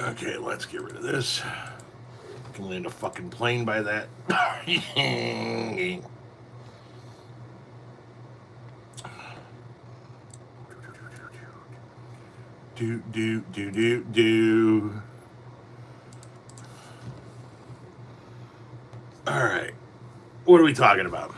Okay, let's get rid of this. Can land a fucking plane by that. Do. All right. What are we talking about?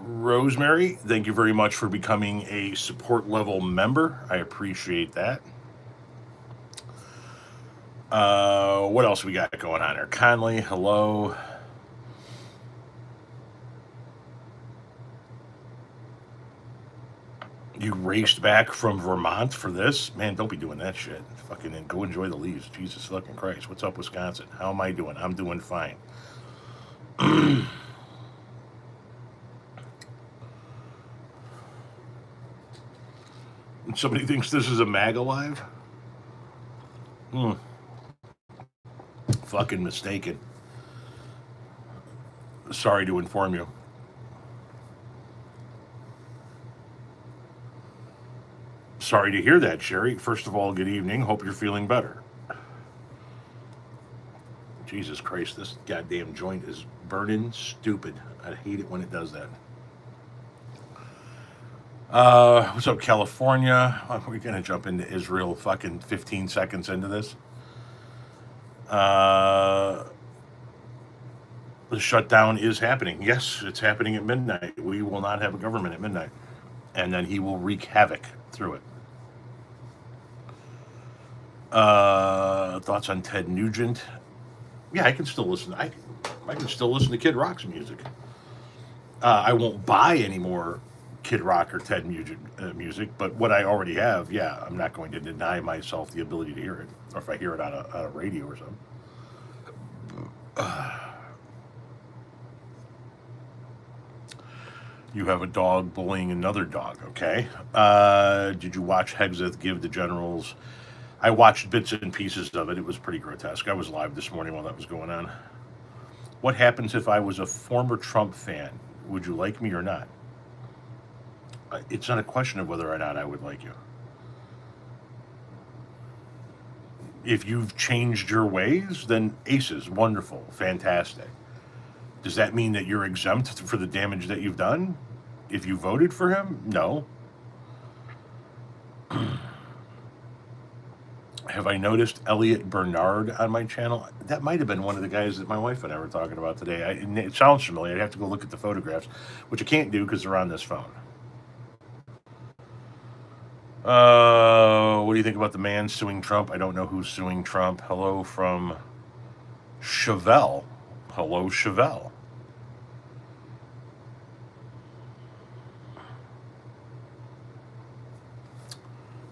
Rosemary, thank you very much for becoming a support level member. I appreciate that. What else we got going on here? Conley, hello. You raced back from Vermont for this? Man, don't be doing that shit. Fucking go enjoy the leaves. Jesus fucking Christ. What's up, Wisconsin? How am I doing? I'm doing fine. Somebody thinks this is a MAGA live? Hmm. Fucking mistaken. Sorry to inform you. Sorry to hear that, Sherry. First of all, good evening. Hope you're feeling better. Jesus Christ, this goddamn joint is burning stupid. I hate it when it does that. What's up, California? We're gonna jump into Israel fucking 15 seconds into this. Uh, the shutdown is happening. Yes, it's happening at midnight. We will not have a government at midnight. And then he will wreak havoc through it. Thoughts on Ted Nugent? Yeah, I can still listen. I can still listen to Kid Rock's music. I won't buy any more Kid Rock or Ted music, but what I already have, yeah, I'm not going to deny myself the ability to hear it, or if I hear it on a radio or something. You have a dog bullying another dog, okay? Did you watch Hexeth give the generals? I watched bits and pieces of it. It was pretty grotesque. I was live this morning while that was going on. What happens if I was a former Trump fan? Would you like me or not? It's not a question of whether or not I would like you. If you've changed your ways, then aces, wonderful, fantastic. Does that mean that you're exempt for the damage that you've done? If you voted for him? No. Have I noticed Elliot Bernard on my channel? That might have been one of the guys that my wife and I were talking about today. It sounds familiar. I'd have to go look at the photographs, which I can't do because they're on this phone. What do you think about the man suing Trump? I don't know who's suing Trump. Hello from Chevelle. Hello, Chevelle.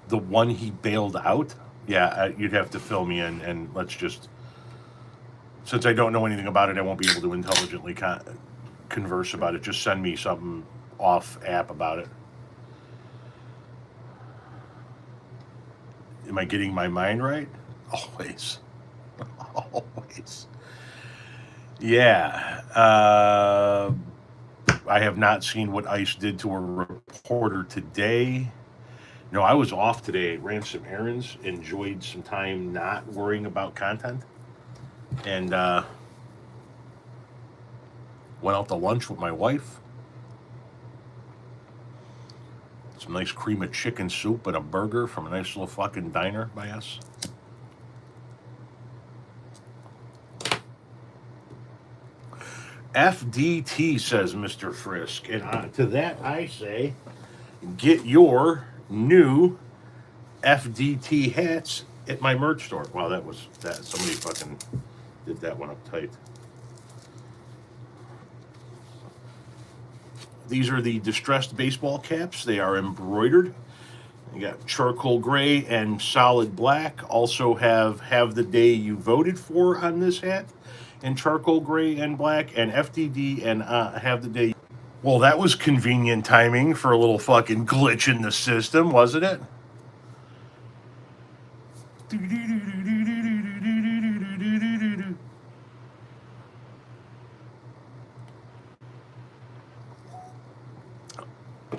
The one he bailed out? Yeah, you'd have to fill me in, and let's just. Since I don't know anything about it, I won't be able to intelligently converse about it. Just send me something off app about it. Am I getting my mind right? Always. Always. Yeah. I have not seen what ICE did to a reporter today. No, I was off today. Ran some errands. Enjoyed some time not worrying about content. And went out to lunch with my wife. Some nice cream of chicken soup and a burger from a nice little fucking diner by us. FDT, says Mr. Frisk. And to that I say, get your new FDT hats at my merch store. Wow, that was that. Somebody fucking did that one up tight. These are the distressed baseball caps. They are embroidered. You got charcoal gray and solid black. Also have the day you voted for on this hat in charcoal gray and black, and FDD and have the day. Well, that was convenient timing for a little fucking glitch in the system, wasn't it?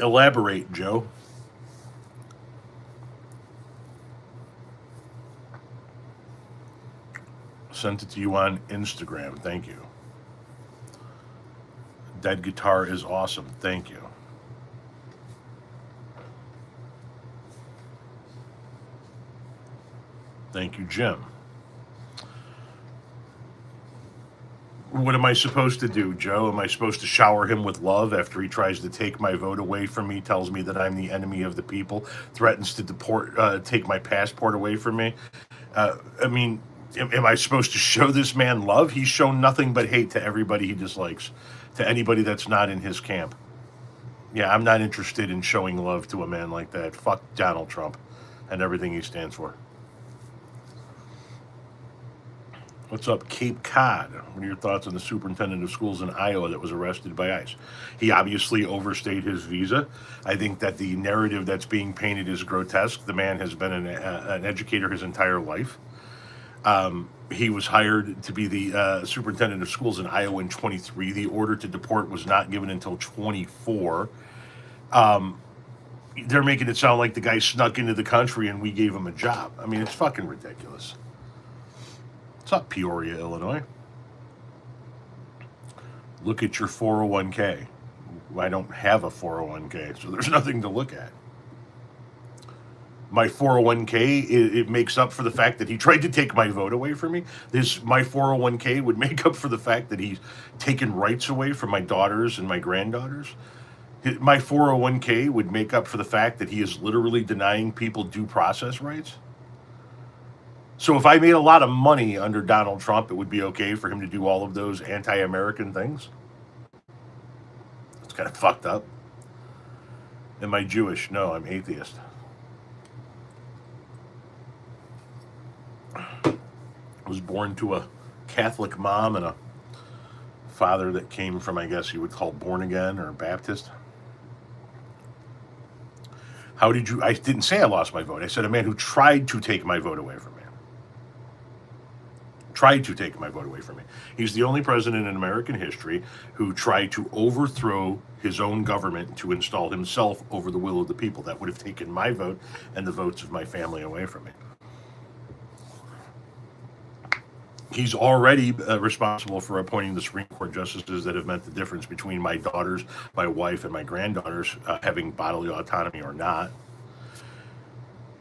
Elaborate, Joe. Sent it to you on Instagram. Thank you. Dead guitar is awesome. Thank you. Thank you, Jim. What am I supposed to do, Joe? Am I supposed to shower him with love after he tries to take my vote away from me, tells me that I'm the enemy of the people, threatens to take my passport away from me? I mean, am I supposed to show this man love? He's shown nothing but hate to everybody he dislikes, to anybody that's not in his camp. Yeah, I'm not interested in showing love to a man like that. Fuck Donald Trump and everything he stands for. What's up, Cape Cod? What are your thoughts on the superintendent of schools in Iowa that was arrested by ICE? He obviously overstayed his visa. I think that the narrative that's being painted is grotesque. The man has been an educator his entire life. He was hired to be the superintendent of schools in Iowa in 23. The order to deport was not given until 24. They're making it sound like the guy snuck into the country and we gave him a job. I mean, it's fucking ridiculous. What's up, Peoria, Illinois? Look at your 401k. I don't have a 401k, so there's nothing to look at. My 401k, it makes up for the fact that he tried to take my vote away from me. My 401k would make up for the fact that he's taken rights away from my daughters and my granddaughters. My 401k would make up for the fact that he is literally denying people due process rights. So if I made a lot of money under Donald Trump, it would be okay for him to do all of those anti-American things? It's kind of fucked up. Am I Jewish? No, I'm atheist. I was born to a Catholic mom and a father that came from, I guess you would call born again or Baptist. How did you... I didn't say I lost my vote. I said a man who tried to take my vote away from me. Tried to take my vote away from me. He's the only president in American history who tried to overthrow his own government to install himself over the will of the people. That would have taken my vote and the votes of my family away from me. He's already responsible for appointing the Supreme Court justices that have meant the difference between my daughters, my wife, and my granddaughters having bodily autonomy or not.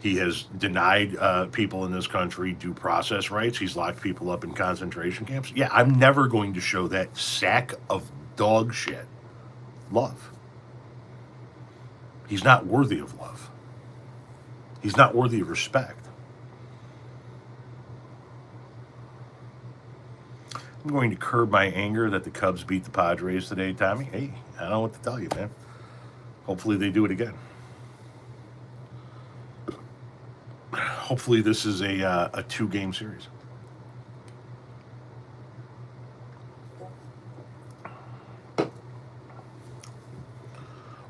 He has denied people in this country due process rights. He's locked people up in concentration camps. Yeah, I'm never going to show that sack of dog shit love. He's not worthy of love. He's not worthy of respect. I'm going to curb my anger that the Cubs beat the Padres today, Tommy. Hey, I don't know what to tell you, man. Hopefully they do it again. Hopefully this is a 2-game series.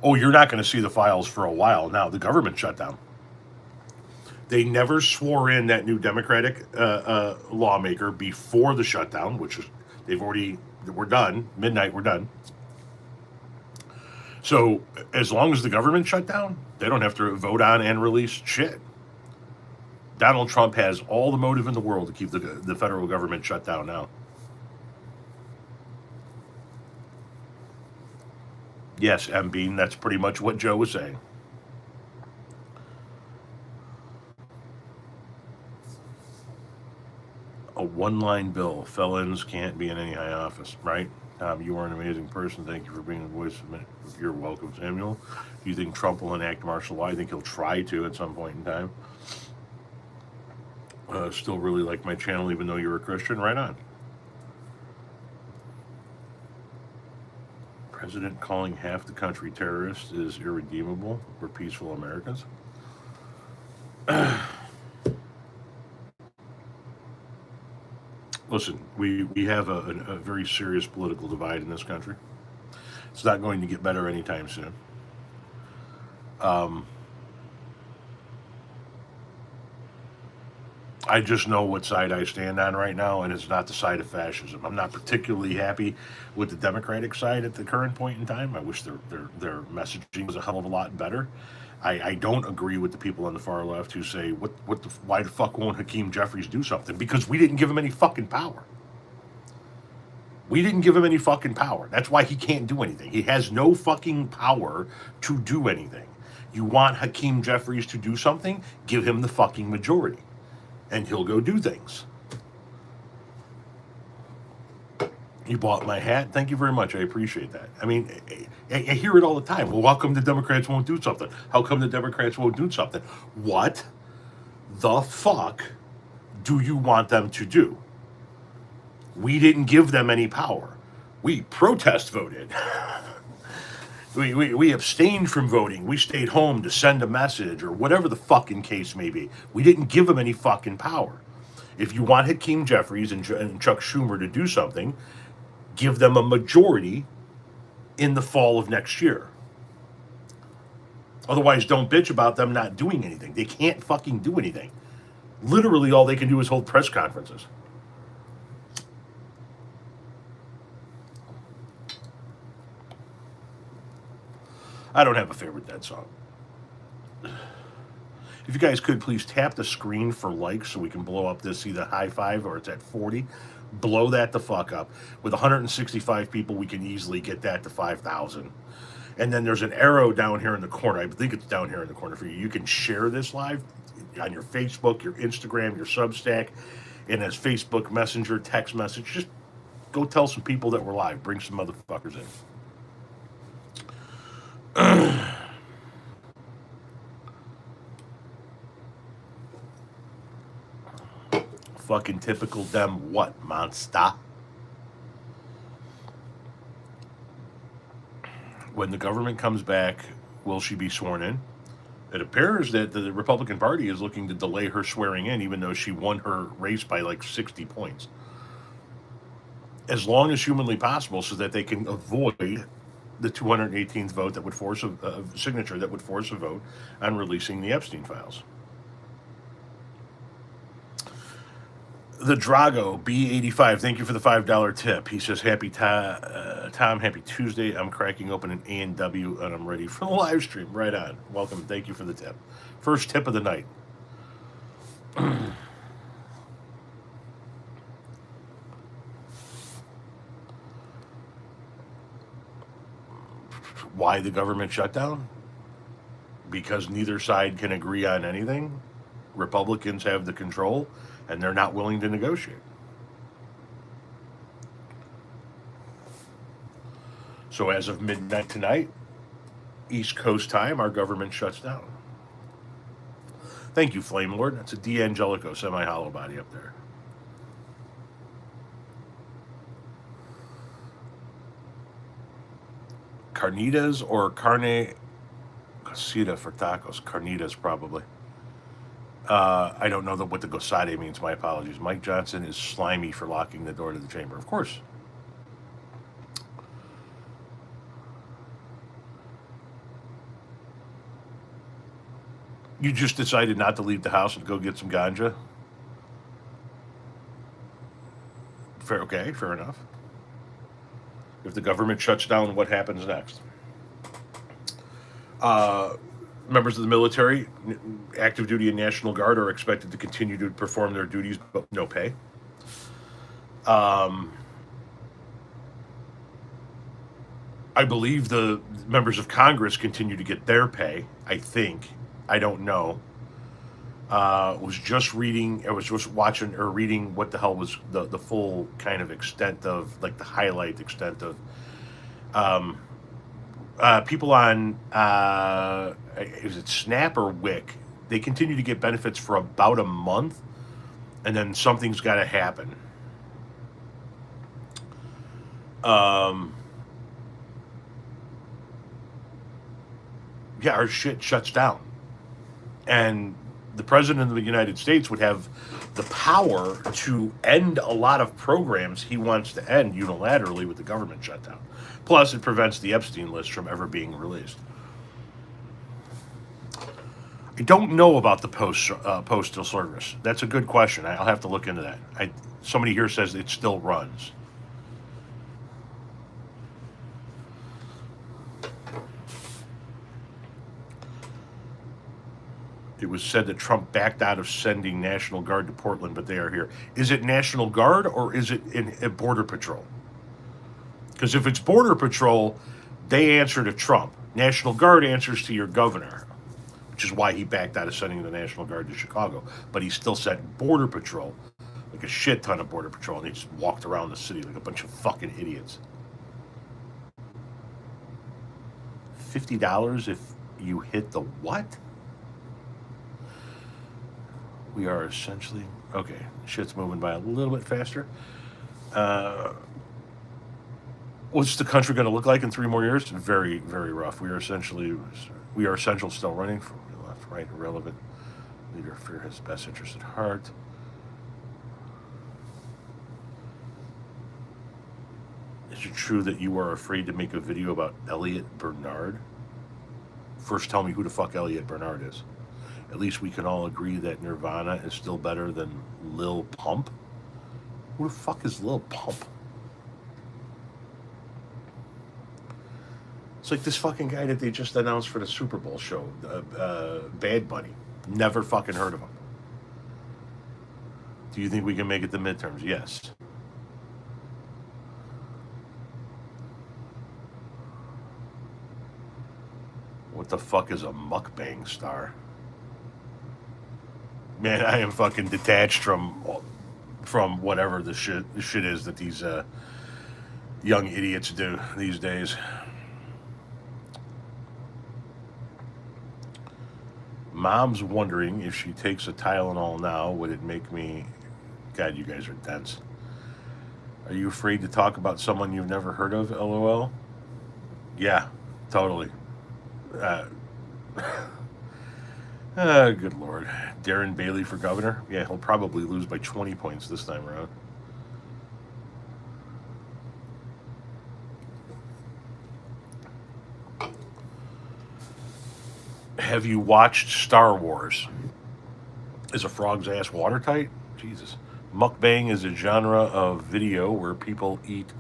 Oh, you're not going to see the files for a while now. The government shut down. They never swore in that new Democratic lawmaker before the shutdown, which is, we're done. Midnight, we're done. So as long as the government shut down, they don't have to vote on and release shit. Donald Trump has all the motive in the world to keep the federal government shut down now. Yes, M. Bean, that's pretty much what Joe was saying. A one-line bill. Felons can't be in any high office, right? You are an amazing person. Thank you for being the voice of it. You're welcome, Samuel. Do you think Trump will enact martial law? I think he'll try to at some point in time. Still really like my channel, even though you're a Christian. Right on. President calling half the country terrorists is irredeemable. We're peaceful Americans. Listen, we have a very serious political divide in this country. It's not going to get better anytime soon. I just know what side I stand on right now, and it's not the side of fascism. I'm not particularly happy with the Democratic side at the current point in time. I wish their messaging was a hell of a lot better. I don't agree with the people on the far left who say, why the fuck won't Hakeem Jeffries do something? Because we didn't give him any fucking power. We didn't give him any fucking power. That's why he can't do anything. He has no fucking power to do anything. You want Hakeem Jeffries to do something? Give him the fucking majority, and he'll go do things. You bought my hat. Thank you very much. I appreciate that. I mean, I hear it all the time. Well, how come the Democrats won't do something? How come the Democrats won't do something? What the fuck do you want them to do? We didn't give them any power. We protest voted. We abstained from voting. We stayed home to send a message or whatever the fucking case may be. We didn't give them any fucking power. If you want Hakeem Jeffries and Chuck Schumer to do something, give them a majority in the fall of next year. Otherwise, don't bitch about them not doing anything. They can't fucking do anything. Literally, all they can do is hold press conferences. I don't have a favorite Dead song. If you guys could please tap the screen for likes so we can blow up this either high five or it's at 40. Blow that the fuck up. With 165 people, we can easily get that to 5,000. And then there's an arrow down here in the corner. I think it's down here in the corner for you. You can share this live on your Facebook, your Instagram, your Substack, and as Facebook Messenger, text message. Just go tell some people that we're live. Bring some motherfuckers in. Fucking typical Dem what, monster? When the government comes back, will she be sworn in? It appears that the Republican Party is looking to delay her swearing in, even though she won her race by like 60 points. As long as humanly possible, so that they can avoid the 218th vote that would force a signature that would force a vote on releasing the Epstein files. The Drago B85, thank you for the $5 tip. He says, "Happy Tom, happy Tuesday. I'm cracking open an A&W and I'm ready for the live stream." Right on. Welcome. Thank you for the tip. First tip of the night. Why the government shutdown? Because neither side can agree on anything. Republicans have the control, and they're not willing to negotiate. So as of midnight tonight, East Coast time, our government shuts down. Thank you, Flame Lord. That's a D'Angelico semi-hollow body up there. Carnitas or carne casita for tacos? Carnitas, probably. I don't know what the gosade means. My apologies. Mike Johnson is slimy for locking the door to the chamber. Of course. You just decided not to leave the house and go get some ganja? Okay, fair enough. If the government shuts down, what happens next? Members of the military, active duty and National Guard, are expected to continue to perform their duties, but no pay. I believe the members of Congress continue to get their pay, I think. I don't know. I was just watching or reading what the hell was the full kind of extent of, like the highlight extent of people on, is it Snap or Wick? They continue to get benefits for about a month, and then something's got to happen. Yeah, our shit shuts down. And the president of the United States would have the power to end a lot of programs he wants to end unilaterally with the government shutdown. Plus, it prevents the Epstein list from ever being released. I don't know about the postal service. That's a good question. I'll have to look into that. Somebody here says it still runs. It was said that Trump backed out of sending National Guard to Portland, but they are here. Is it National Guard or is it a Border Patrol? Because if it's Border Patrol, they answer to Trump. National Guard answers to your governor, which is why he backed out of sending the National Guard to Chicago. But he still sent Border Patrol, like a shit ton of Border Patrol, and they just walked around the city like a bunch of fucking idiots. $50 if you hit the what? We are essentially, okay, shit's moving by a little bit faster. What's the country going to look like in 3 more years? Very, very rough. We are essential still running from left, right, irrelevant. Leader fear his best interest at heart. Is it true that you are afraid to make a video about Elliot Bernard? First, tell me who the fuck Elliot Bernard is. At least we can all agree that Nirvana is still better than Lil Pump. Who the fuck is Lil Pump? It's like this fucking guy that they just announced for the Super Bowl show, Bad Bunny. Never fucking heard of him. Do you think we can make it to midterms? Yes. What the fuck is a mukbang star? Man, I am fucking detached from whatever the shit is that these young idiots do these days. Mom's wondering if she takes a Tylenol now, would it make me... God, you guys are dense. Are you afraid to talk about someone you've never heard of, LOL? Yeah, totally. Good Lord. Darren Bailey for governor? Yeah, he'll probably lose by 20 points this time around. Have you watched Star Wars? Is a frog's ass watertight? Jesus. Mukbang is a genre of video where people eat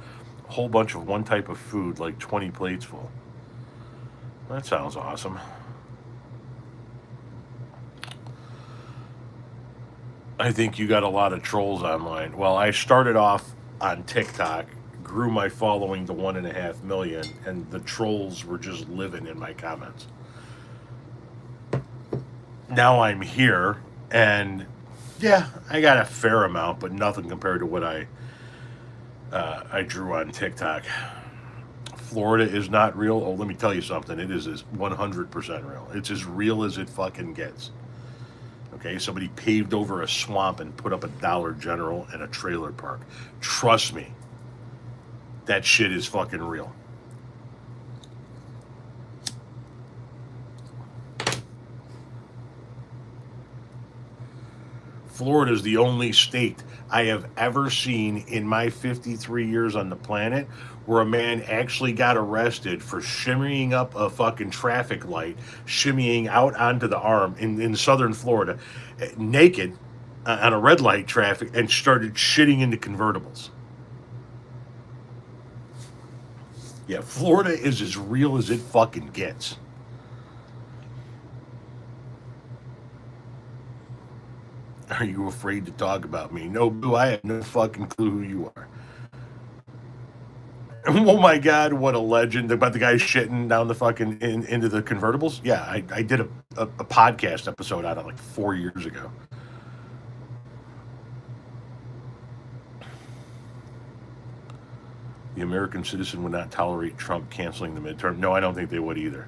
a whole bunch of one type of food, like 20 plates full. That sounds awesome. I think you got a lot of trolls online. Well, I started off on TikTok, grew my following to 1.5 million, and the trolls were just living in my comments. Now I'm here, and yeah, I got a fair amount, but nothing compared to what I drew on TikTok. Florida is not real. Oh, let me tell you something. It is 100% real. It's as real as it fucking gets. Okay, somebody paved over a swamp and put up a Dollar General and a trailer park. Trust me, that shit is fucking real. Florida is the only state I have ever seen in my 53 years on the planet where a man actually got arrested for shimmying up a fucking traffic light, shimmying out onto the arm in southern Florida, naked on a red light traffic, and started shitting into convertibles. Yeah, Florida is as real as it fucking gets. Are you afraid to talk about me? No, Boo, I have no fucking clue who you are. Oh my God, what a legend about the guy shitting down the fucking into the convertibles. Yeah, I did a podcast episode on it like 4 years ago. The American citizen would not tolerate Trump canceling the midterm. No, I don't think they would either.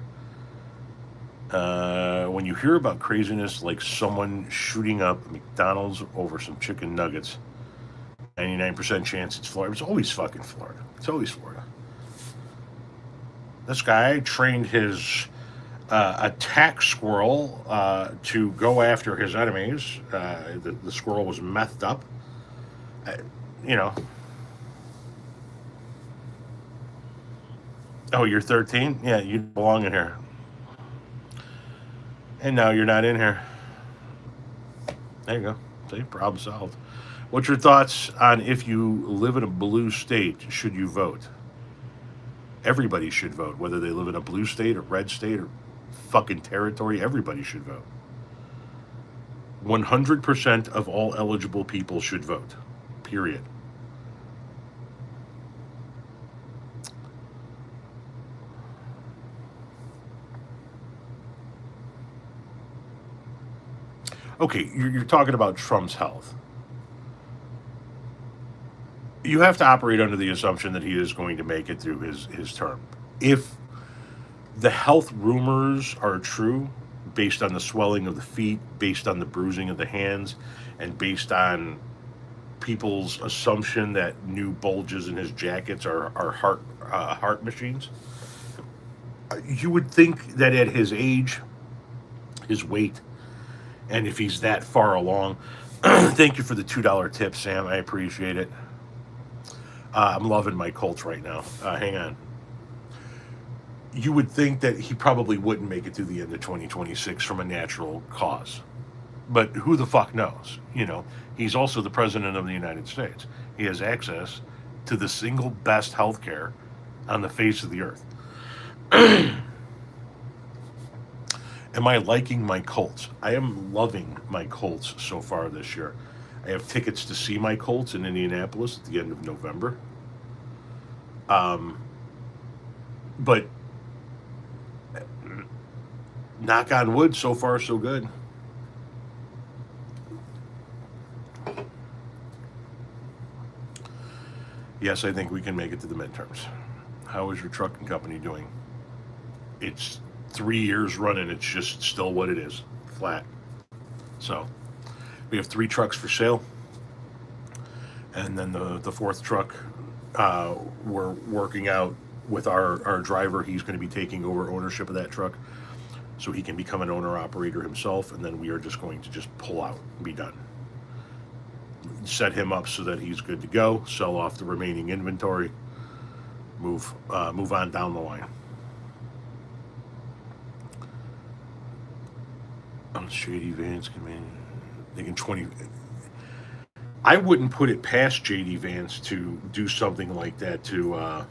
When you hear about craziness like someone shooting up McDonald's over some chicken nuggets, 99% chance it's Florida. It's always fucking Florida. It's always Florida. This guy trained his attack squirrel to go after his enemies. The squirrel was methed up. You know. Oh, you're 13? Yeah, you belong in here. And now you're not in here. There you go. See, problem solved. What's your thoughts on if you live in a blue state, should you vote? Everybody should vote, whether they live in a blue state or red state or fucking territory. Everybody should vote. 100% of all eligible people should vote. Period. Okay, you're talking about Trump's health. You have to operate under the assumption that he is going to make it through his term. If the health rumors are true, based on the swelling of the feet, based on the bruising of the hands, and based on people's assumption that new bulges in his jackets are heart machines, you would think that at his age, his weight, and if he's that far along, thank you for the $2 tip, Sam. I appreciate it. I'm loving my Colts right now. Hang on. You would think that he probably wouldn't make it to the end of 2026 from a natural cause. But who the fuck knows? You know, he's also the president of the United States. He has access to the single best healthcare on the face of the earth. Am I liking my Colts? I am loving my Colts so far this year. I have tickets to see my Colts in Indianapolis at the end of November. But knock on wood, so far so good. Yes, I think we can make it to the midterms. How is your trucking company doing? It's 3 years running. It's just still what it is, flat. So we have 3 trucks for sale, and then the fourth truck, we're working out with our driver. He's going to be taking over ownership of that truck, so he can become an owner operator himself, and then we are just going to just pull out and be done. Set him up so that he's good to go. Sell off the remaining inventory. Move on down the line. JD Vance they can 20. I wouldn't put it past JD Vance to do something like that to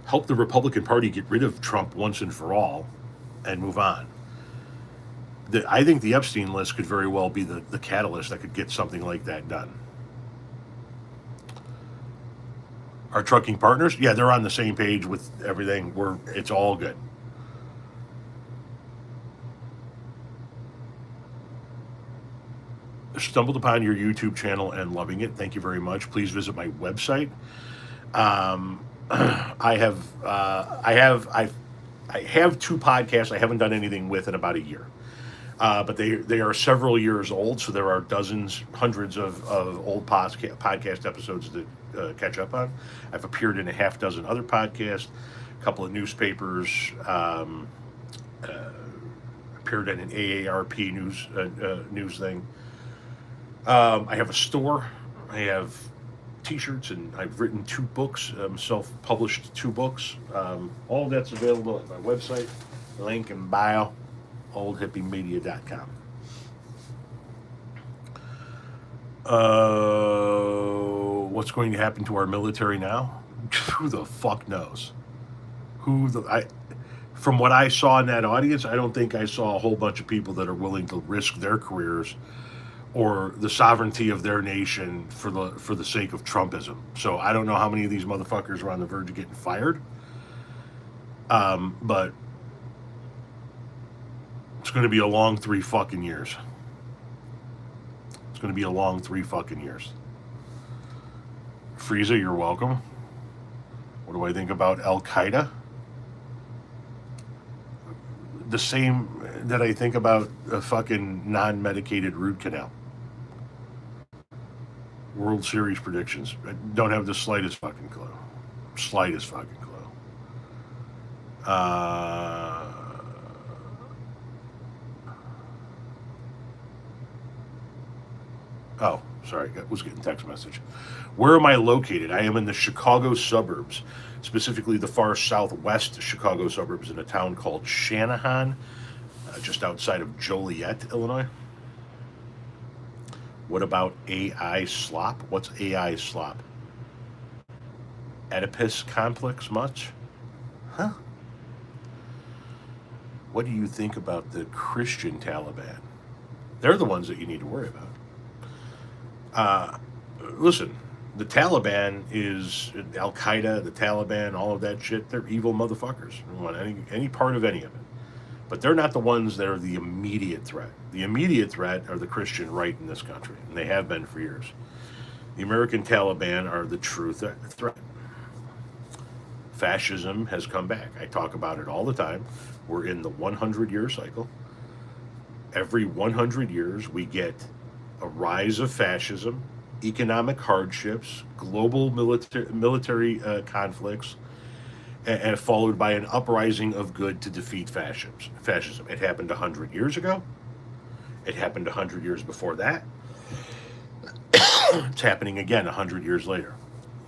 help the Republican Party get rid of Trump once and for all and move on. I think the Epstein list could very well be the catalyst that could get something like that done. Our trucking partners, yeah, they're on the same page with everything. It's all good. Stumbled upon your YouTube channel and loving it. Thank you very much. Please visit my website. I have 2 podcasts I haven't done anything with in about a year. But they are several years old, so there are dozens, hundreds of old podcast episodes to catch up on. I've appeared in a half dozen other podcasts, a couple of newspapers, appeared in an AARP news thing. I have a store. I have T-shirts, and I've written 2 books, self-published 2 books. All that's available at my website, link in bio. oldhippiemedia.com. What's going to happen to our military now? Who the fuck knows? From what I saw in that audience, I don't think I saw a whole bunch of people that are willing to risk their careers or the sovereignty of their nation for the sake of Trumpism. So I don't know how many of these motherfuckers are on the verge of getting fired. But it's going to be a long 3 fucking years. It's going to be a long 3 fucking years. Frieza, you're welcome. What do I think about Al Qaeda? The same that I think about a fucking non-medicated root canal. World Series predictions. I don't have the slightest fucking clue. Slightest fucking clue. Oh, sorry, I was getting text message. Where am I located? I am in the Chicago suburbs, specifically the far southwest Chicago suburbs in a town called Shanahan. just outside of Joliet, Illinois. What about AI slop? What's AI slop? Oedipus complex much? Huh? What do you think about the Christian Taliban? They're the ones that you need to worry about. Listen, the Taliban is Al Qaeda, the Taliban, all of that shit. They're evil motherfuckers. I don't want any part of any of it. But they're not the ones that are the immediate threat. The immediate threat are the Christian right in this country, and they have been for years. The American Taliban are the true threat. Fascism has come back. I talk about it all the time. We're in the 100-year cycle. Every 100 years, we get a rise of fascism, economic hardships, global military conflicts, and followed by an uprising of good to defeat fascism. It happened 100 years ago. It happened 100 years before that. It's happening again 100 years later.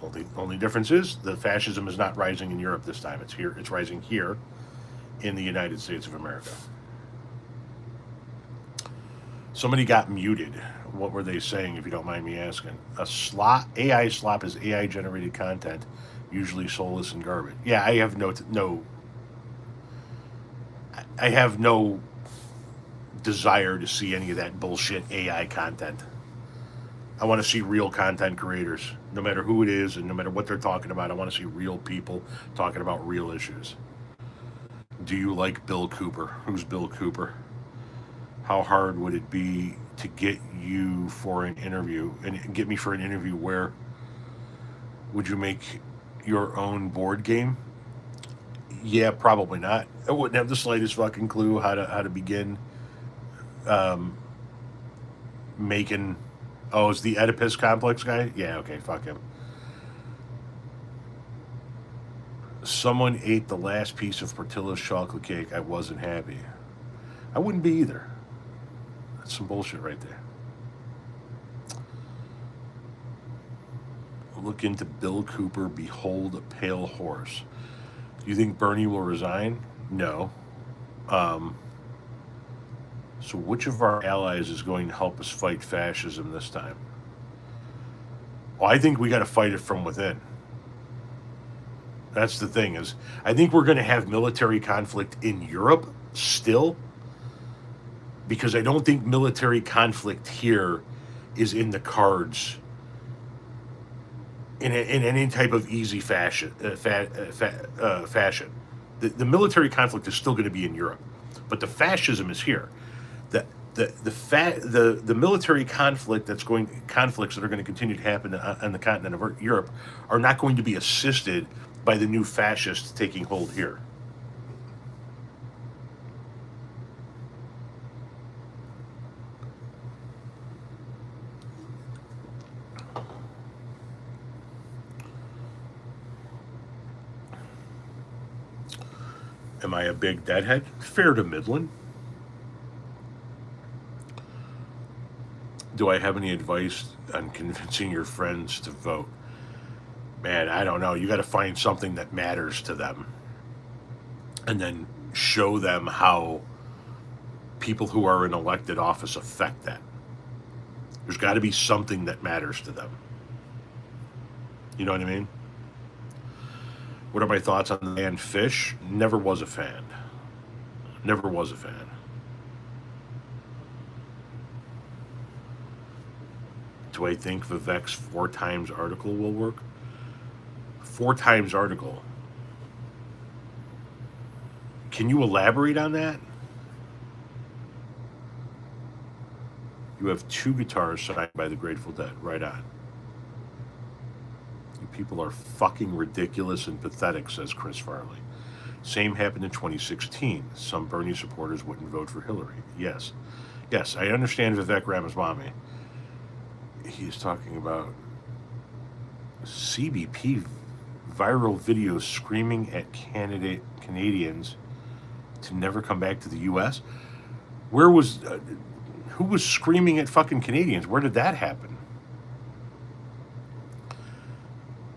Well, the only difference is the fascism is not rising in Europe this time. It's here. It's rising here in the United States of America. Somebody got muted. What were they saying, if you don't mind me asking? AI slop is AI generated content, usually soulless and garbage. Yeah, I have I have no desire to see any of that bullshit AI content. I want to see real content creators, no matter who it is and no matter what they're talking about. I want to see real people talking about real issues. Do you like Bill Cooper? Who's Bill Cooper? How hard would it be to get you for an interview and get me for an interview? Where would you make your own board game? Yeah, probably not. I wouldn't have the slightest fucking clue how to begin making. Oh, is the Oedipus complex guy? Yeah, okay, fuck him. Someone ate the last piece of Portillo's chocolate cake. I wasn't happy. I wouldn't be either. That's some bullshit right there. Look into Bill Cooper, behold a pale horse. Do you think Bernie will resign? No. So which of our allies is going to help us fight fascism this time? Well, I think we got to fight it from within. That's the thing, is I think we're going to have military conflict in Europe still, because I don't think military conflict here is in the cards in any type of easy fashion. Fashion. The military conflict is still going to be in Europe, but the fascism is here. The military conflicts that are going to continue to happen on the continent of Europe are not going to be assisted by the new fascists taking hold here. Am I a big deadhead? Fair to middling. Do I have any advice on convincing your friends to vote? Man, I don't know. You got to find something that matters to them, and then show them how people who are in elected office affect that. There's got to be something that matters to them. You know what I mean? What are my thoughts on the band Fish? Never was a fan. Never was a fan. Do I think Vivek's 4 times article will work? 4 times article. Can you elaborate on that? You have 2 guitars signed by the Grateful Dead. Right on. You people are fucking ridiculous and pathetic, says Chris Farley. Same happened in 2016. Some Bernie supporters wouldn't vote for Hillary. Yes. Yes, I understand Vivek Ramaswamy. He's talking about CBP viral videos screaming at Canadians to never come back to the U.S. Who was screaming at fucking Canadians? Where did that happen?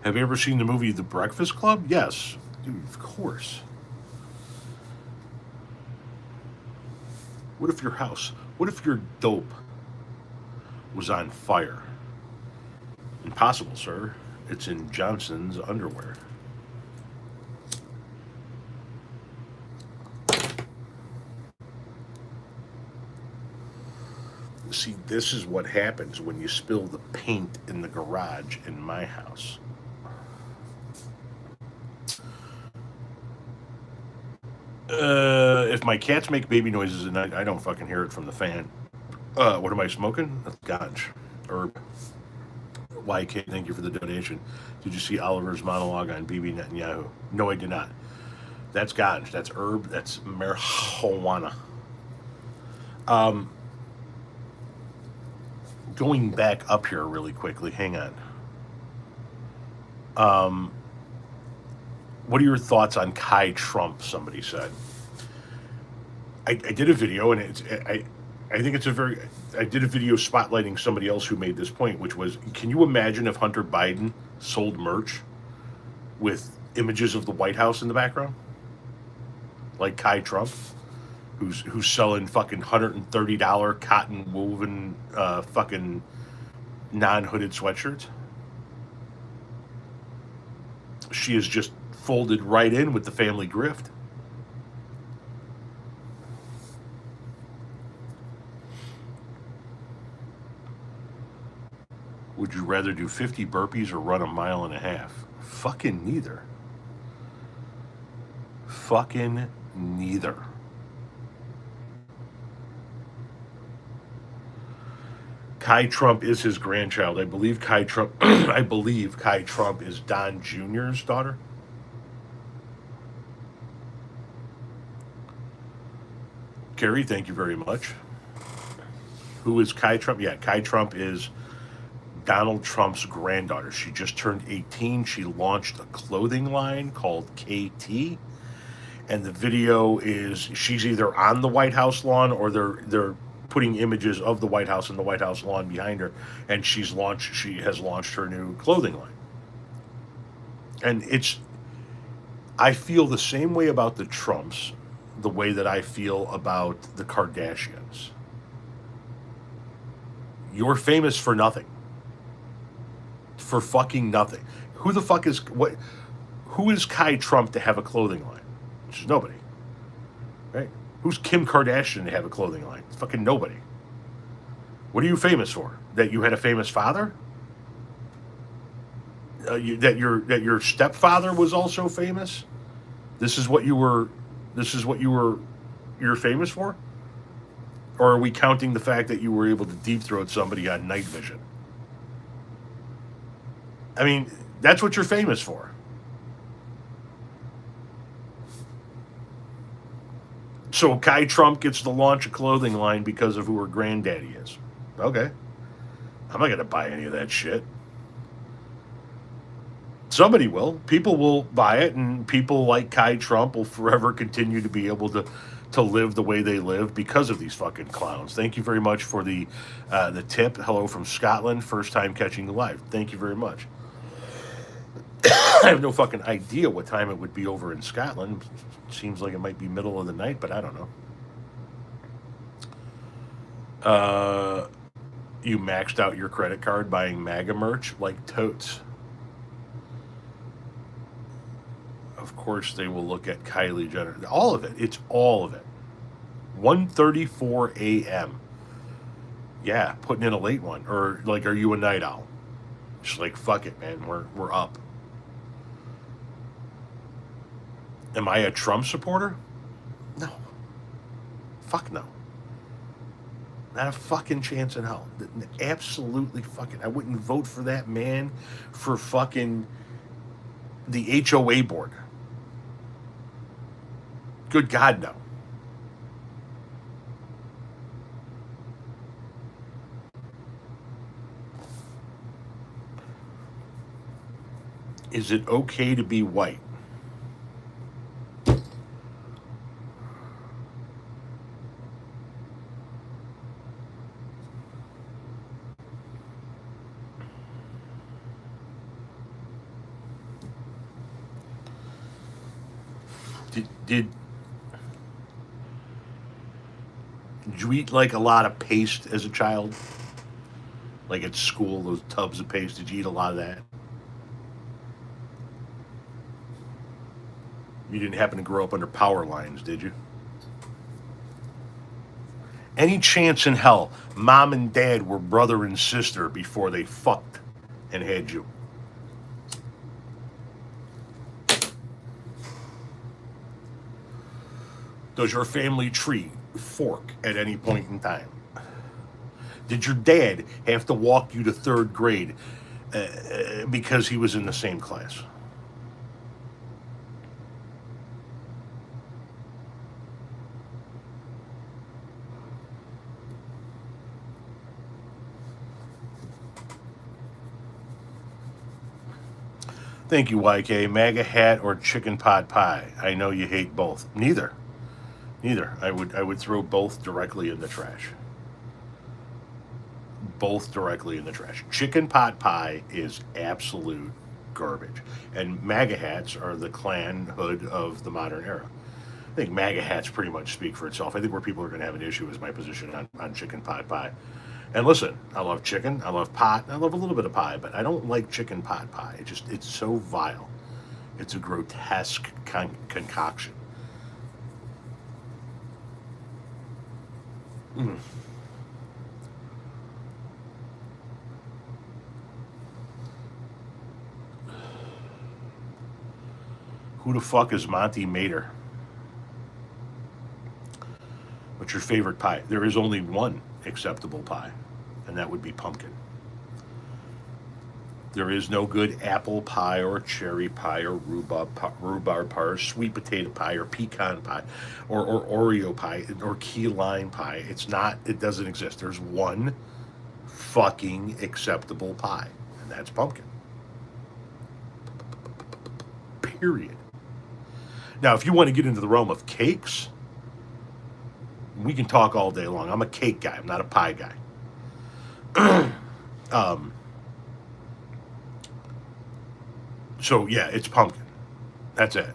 Have you ever seen the movie The Breakfast Club? Yes. Dude, of course. What if your house, what if your dope was on fire? Impossible, sir. It's in Johnson's underwear. See, this is what happens when you spill the paint in the garage in my house. If my cats make baby noises at night, I don't fucking hear it from the fan. What am I smoking? That's ganj. Herb. YK, thank you for the donation. Did you see Oliver's monologue on Bibi Netanyahu? No, I did not. That's ganj. That's herb. That's marijuana. Going back up here really quickly. Hang on. What are your thoughts on Kai Trump? Somebody said. I did a video, and I think it's a very. I did a video spotlighting somebody else who made this point, which was, can you imagine if Hunter Biden sold merch with images of the White House in the background, like Kai Trump, who's selling fucking $130 cotton woven fucking non-hooded sweatshirts? She is just folded right in with the family grift. Would you rather do 50 burpees or run a mile and a half? Fucking neither. Fucking neither. Kai Trump is his grandchild. I believe Kai Trump is Don Jr.'s daughter. Gary, thank you very much. Who is Kai Trump? Yeah, Kai Trump is Donald Trump's granddaughter. She just turned 18. She launched a clothing line called KT. And the video is she's either on the White House lawn, or they're putting images of the White House and the White House lawn behind her, and she has launched her new clothing line. And I feel the same way about the Trumps, the way that I feel about the Kardashians. You're famous for nothing. For fucking nothing. Who is Kai Trump to have a clothing line? Which is nobody. Right? Who's Kim Kardashian to have a clothing line? It's fucking nobody. What are you famous for? That you had a famous father? That your stepfather was also famous? This is what you're famous for? Or are we counting the fact that you were able to deep throat somebody on night vision? I mean, that's what you're famous for. So Kai Trump gets to launch a clothing line because of who her granddaddy is. Okay. I'm not going to buy any of that shit. Somebody will. People will buy it, and people like Kai Trump will forever continue to be able to live the way they live because of these fucking clowns. Thank you very much for the tip. Hello from Scotland. First time catching the live. Thank you very much. I have no fucking idea what time it would be over in Scotland. Seems like it might be middle of the night, but I don't know. You maxed out your credit card buying MAGA merch like totes. Of course, they will look at Kylie Jenner. All of it. It's all of it. 1:34 a.m. Yeah, putting in a late one. Or, like, are you a night owl? Just like, fuck it, man. We're up. Am I a Trump supporter? No. Fuck no. Not a fucking chance in hell. Absolutely fucking. I wouldn't vote for that man for fucking the HOA board. Good God, no. Is it okay to be white? Did you eat like a lot of paste as a child? Like at school, those tubs of paste. Did you eat a lot of that? You didn't happen to grow up under power lines, did you? Any chance in hell mom and dad were brother and sister before they fucked and had you? Does your family tree fork at any point in time? Did your dad have to walk you to third grade because he was in the same class? Thank you, YK. MAGA hat or chicken pot pie? I know you hate both. Neither. Neither. I would throw both directly in the trash. Both directly in the trash. Chicken pot pie is absolute garbage. And MAGA hats are the clan hood of the modern era. I think MAGA hats pretty much speak for itself. I think where people are going to have an issue is my position on chicken pot pie. And listen, I love chicken, I love pot, I love a little bit of pie, but I don't like chicken pot pie. It's so vile. It's a grotesque concoction. Mm. Who the fuck is Monty Mater? What's your favorite pie? There is only one acceptable pie, and that would be pumpkin. There is no good apple pie or cherry pie or rhubarb pie or sweet potato pie or pecan pie or Oreo pie or key lime pie. It's not, it doesn't exist. There's one fucking acceptable pie, and that's pumpkin. Period. Now, if you want to get into the realm of cakes, we can talk all day long. I'm a cake guy. I'm not a pie guy. So yeah, it's pumpkin. That's it.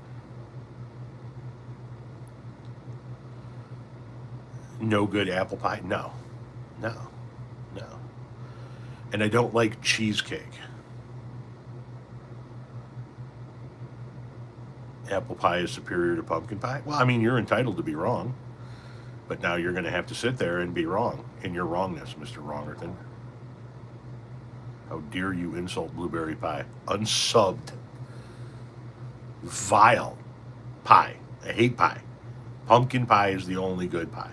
No good apple pie? No. No. No. And I don't like cheesecake. Apple pie is superior to pumpkin pie? Well, I mean, you're entitled to be wrong. But now you're going to have to sit there and be wrong in your wrongness, Mr. Wrongerton. How dare you insult blueberry pie? Unsubbed. Vile pie. I hate pie. Pumpkin pie is the only good pie.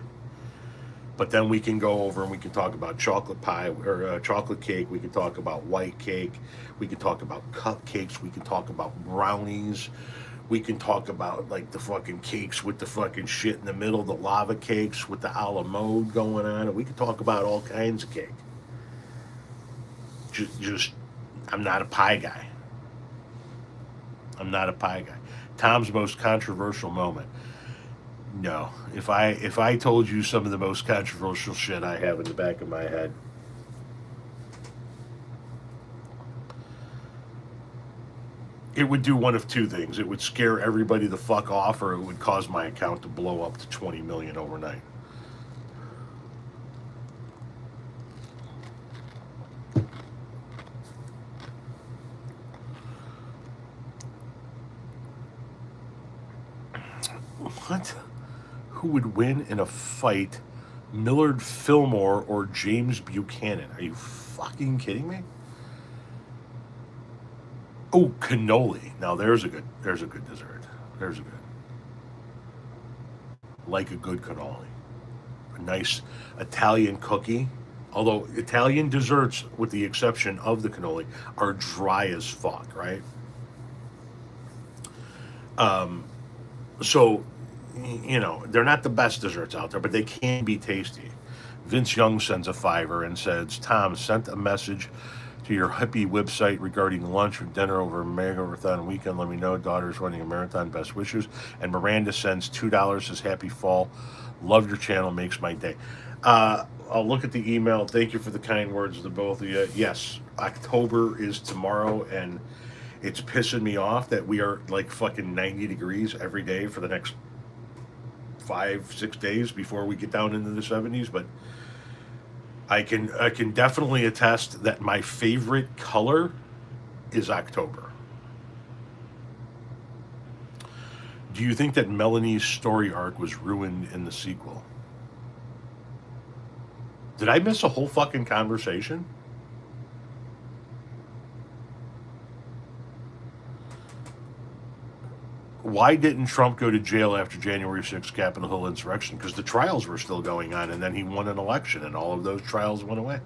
But then we can go over and we can talk about chocolate pie or chocolate cake. We can talk about white cake. We can talk about cupcakes. We can talk about brownies. We can talk about like the fucking cakes with the fucking shit in the middle, the lava cakes with the a la mode going on. And we can talk about all kinds of cake. Just, I'm not a pie guy. I'm not a pie guy. Tom's most controversial moment. No. If I told you some of the most controversial shit I have in the back of my head, it would do one of two things. It would scare everybody the fuck off, or it would cause my account to blow up to 20 million overnight. What? Who would win in a fight, Millard Fillmore or James Buchanan? Are you fucking kidding me? Oh, cannoli. Now there's a good dessert. There's a good. Like a good cannoli. A nice Italian cookie. Although Italian desserts, with the exception of the cannoli, are dry as fuck, right? So, you know, they're not the best desserts out there, but they can be tasty. Vince Young sends a $5 and says, Tom sent a message to your hippie website regarding lunch or dinner over a marathon weekend. Let me know. Daughter's running a marathon. Best wishes. And Miranda sends $2. Says happy fall. Love your channel. Makes my day. I'll look at the email. Thank you for the kind words to both of you. Yes, October is tomorrow, and it's pissing me off that we are like fucking 90 degrees every day for the next 5, 6 days before we get down into the 70s, but I can definitely attest that my favorite color is October. Do you think that Melanie's story arc was ruined in the sequel? Did I miss a whole fucking conversation? Why didn't Trump go to jail after January 6th Capitol Hill insurrection? Because the trials were still going on, and then he won an election, and all of those trials went away.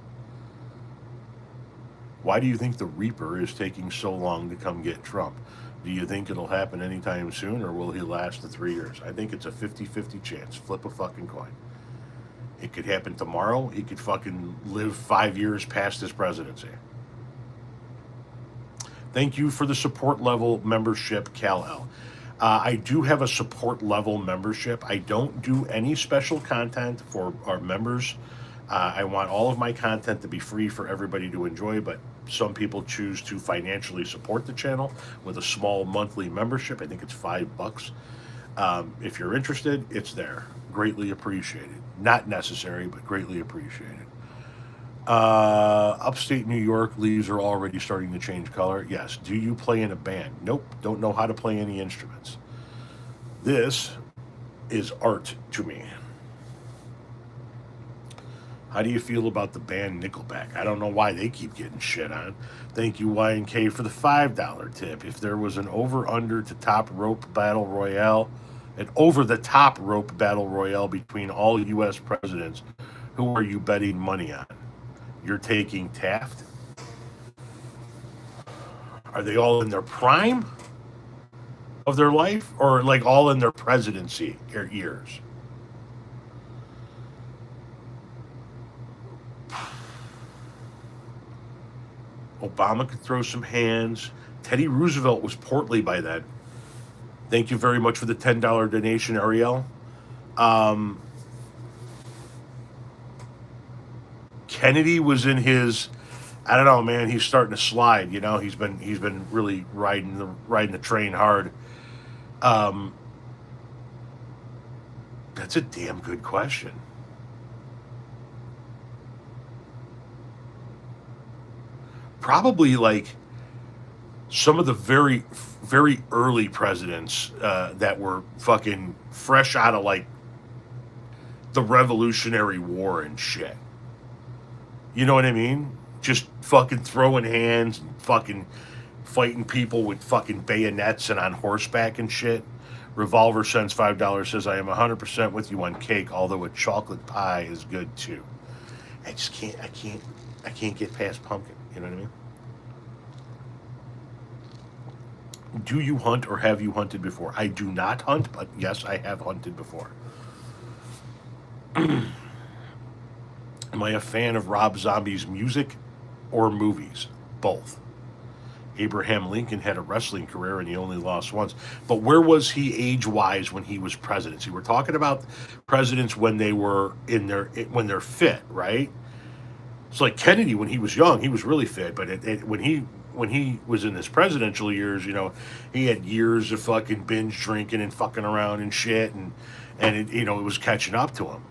Why do you think the Reaper is taking so long to come get Trump? Do you think it'll happen anytime soon, or will he last the 3 years? I think it's a 50-50 chance. Flip a fucking coin. It could happen tomorrow. He could fucking live 5 years past his presidency. Thank you for the support level membership, Cal L. I do have a support level membership. I don't do any special content for our members. I want all of my content to be free for everybody to enjoy, but some people choose to financially support the channel with a small monthly membership. I think it's $5. If you're interested, it's there. Greatly appreciated. Not necessary, but greatly appreciated. Upstate New York leaves are already starting to change color. Yes. Do you play in a band? Nope. Don't know how to play any instruments. This is art to me. How do you feel about the band Nickelback? I don't know why they keep getting shit on. Thank you, Y&K, for the $5 tip. If there was an over-under to top rope battle royale, an over-the-top rope battle royale between all U.S. presidents, who are you betting money on? You're taking Taft? Are they all in their prime of their life, or like all in their presidency years? Obama could throw some hands. Teddy Roosevelt was portly by then. Thank you very much for the $10 donation, Ariel. Kennedy was in his, I don't know, man. He's starting to slide. You know, he's been really riding the train hard. That's a damn good question. Probably like some of the very, very early presidents that were fucking fresh out of like the Revolutionary War and shit. You know what I mean? Just fucking throwing hands and fucking fighting people with fucking bayonets and on horseback and shit. Revolver sends $5, says, I am 100% with you on cake, although a chocolate pie is good too. I can't get past pumpkin. You know what I mean? Do you hunt or have you hunted before? I do not hunt, but yes, I have hunted before. Am I a fan of Rob Zombie's music or movies? Both. Abraham Lincoln had a wrestling career and he only lost once. But where was he age-wise when he was president? See, we're talking about presidents when they were when they're fit, right? It's like Kennedy when he was young, he was really fit, but when he was in his presidential years, you know, he had years of fucking binge drinking and fucking around and shit, and it was catching up to him.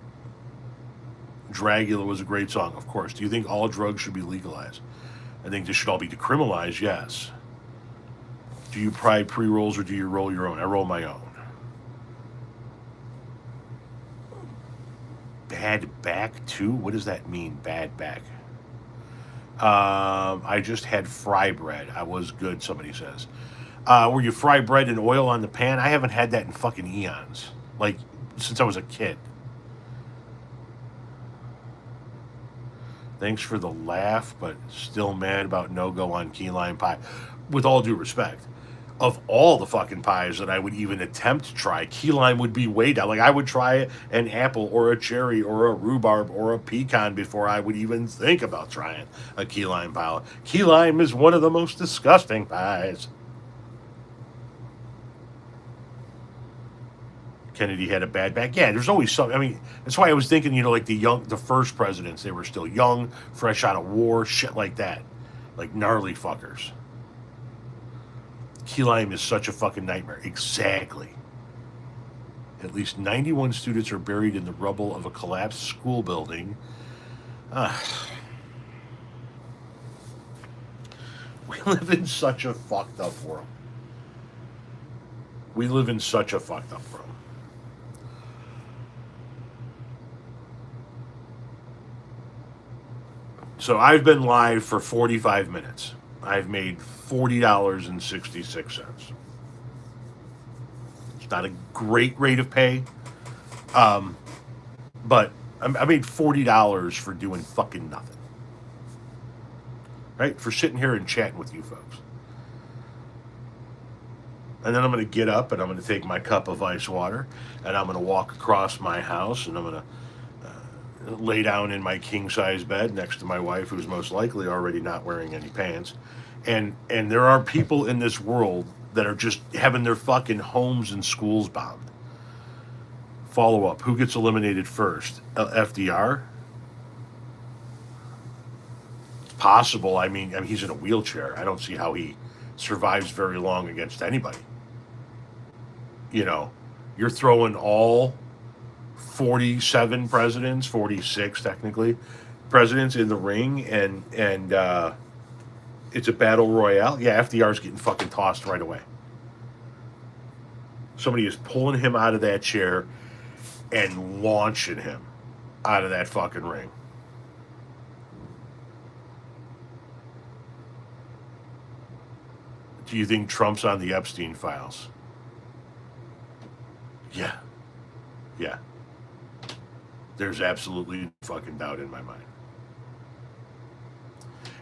Dragula was a great song, of course. Do you think all drugs should be legalized? I think they should all be decriminalized, yes. Do you buy pre-rolls or do you roll your own? I roll my own. Bad back too? What does that mean, bad back? I just had fry bread. I was good, somebody says. Where you fry bread in oil on the pan? I haven't had that in fucking eons. Like, since I was a kid. Thanks for the laugh, but still mad about no-go on key lime pie. With all due respect, of all the fucking pies that I would even attempt to try, key lime would be way down. Like, I would try an apple or a cherry or a rhubarb or a pecan before I would even think about trying a key lime pie. Key lime is one of the most disgusting pies. Kennedy had a bad back. Yeah, there's always some. I mean, that's why I was thinking, like the first presidents, they were still young, fresh out of war, shit like that. Like gnarly fuckers. Key lime is such a fucking nightmare. Exactly. At least 91 students are buried in the rubble of a collapsed school building. Uh, we live in such a fucked up world. We live in such a fucked up world. So I've been live for 45 minutes. I've made $40.66. It's not a great rate of pay, but I made $40 for doing fucking nothing. Right? For sitting here and chatting with you folks. And then I'm going to get up and I'm going to take my cup of ice water and I'm going to walk across my house and I'm going to lay down in my king size bed next to my wife, who's most likely already not wearing any pants. And there are people in this world that are just having their fucking homes and schools bombed. Follow up: who gets eliminated first? FDR? It's possible. I mean, he's in a wheelchair. I don't see how he survives very long against anybody. You know, you're throwing all 47 presidents, 46 technically, presidents in the ring, and it's a battle royale. Yeah, FDR's getting fucking tossed right away. Somebody is pulling him out of that chair and launching him out of that fucking ring. Do you think Trump's on the Epstein files? Yeah. Yeah. There's absolutely no fucking doubt in my mind.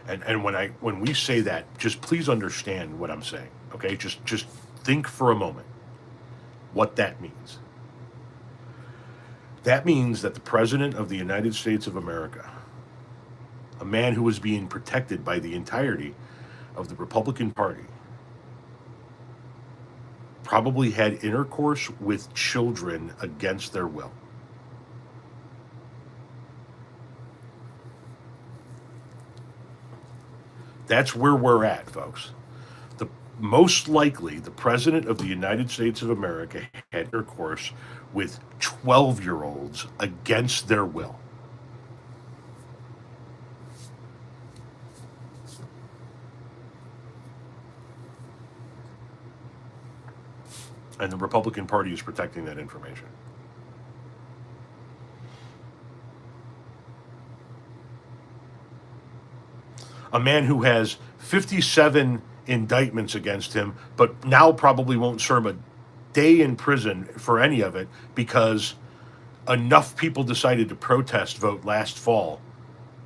And when we say that, just please understand what I'm saying. Okay? Just think for a moment what that means. That means that the President of the United States of America, a man who was being protected by the entirety of the Republican Party, probably had intercourse with children against their will. That's where we're at, folks. Most likely, the President of the United States of America had intercourse with 12-year-olds against their will. And the Republican Party is protecting that information. A man who has 57 indictments against him, but now probably won't serve a day in prison for any of it because enough people decided to protest vote last fall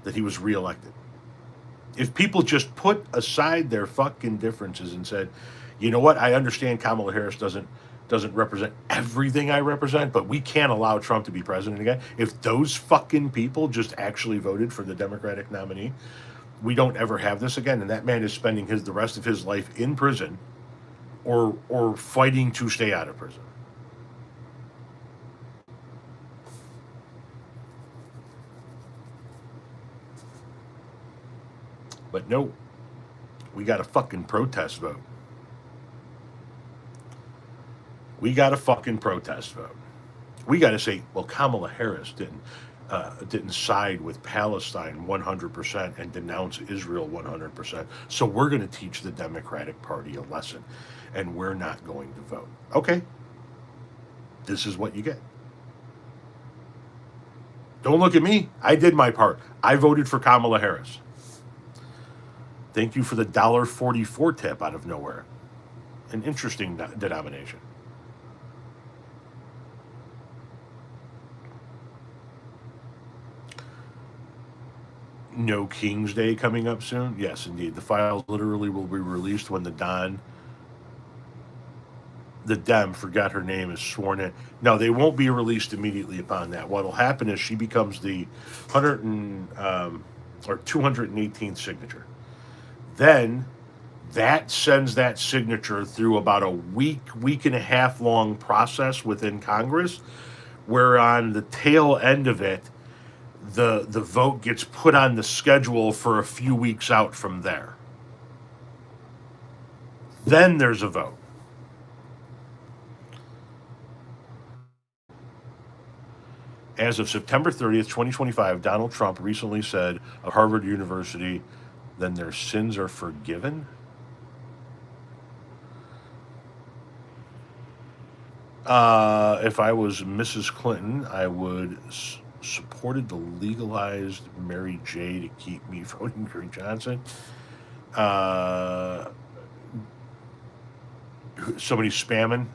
that he was reelected. If people just put aside their fucking differences and said, you know what, I understand Kamala Harris doesn't represent everything I represent, but we can't allow Trump to be president again. If those fucking people just actually voted for the Democratic nominee, we don't ever have this again. And that man is spending the rest of his life in prison or fighting to stay out of prison. But no, we got a fucking protest vote. We got a fucking protest vote. We got to say, well, Kamala Harris didn't side with Palestine 100% and denounce Israel 100%. So we're going to teach the Democratic Party a lesson, and we're not going to vote. Okay, this is what you get. Don't look at me. I did my part. I voted for Kamala Harris. Thank you for the $1.44 tip out of nowhere. An interesting denomination. No King's Day coming up soon? Yes, indeed. The files literally will be released when the Dem, forgot her name, is sworn in. No, they won't be released immediately upon that. What will happen is she becomes the 218th signature. Then that sends that signature through about a week and a half long process within Congress, where on the tail end of it, the vote gets put on the schedule for a few weeks out from there. Then there's a vote. As of September 30th, 2025, Donald Trump recently said of Harvard University, then their sins are forgiven. If I was Mrs. Clinton, I would supported the legalized Mary J to keep me voting for Johnson. Uh, Somebody spamming.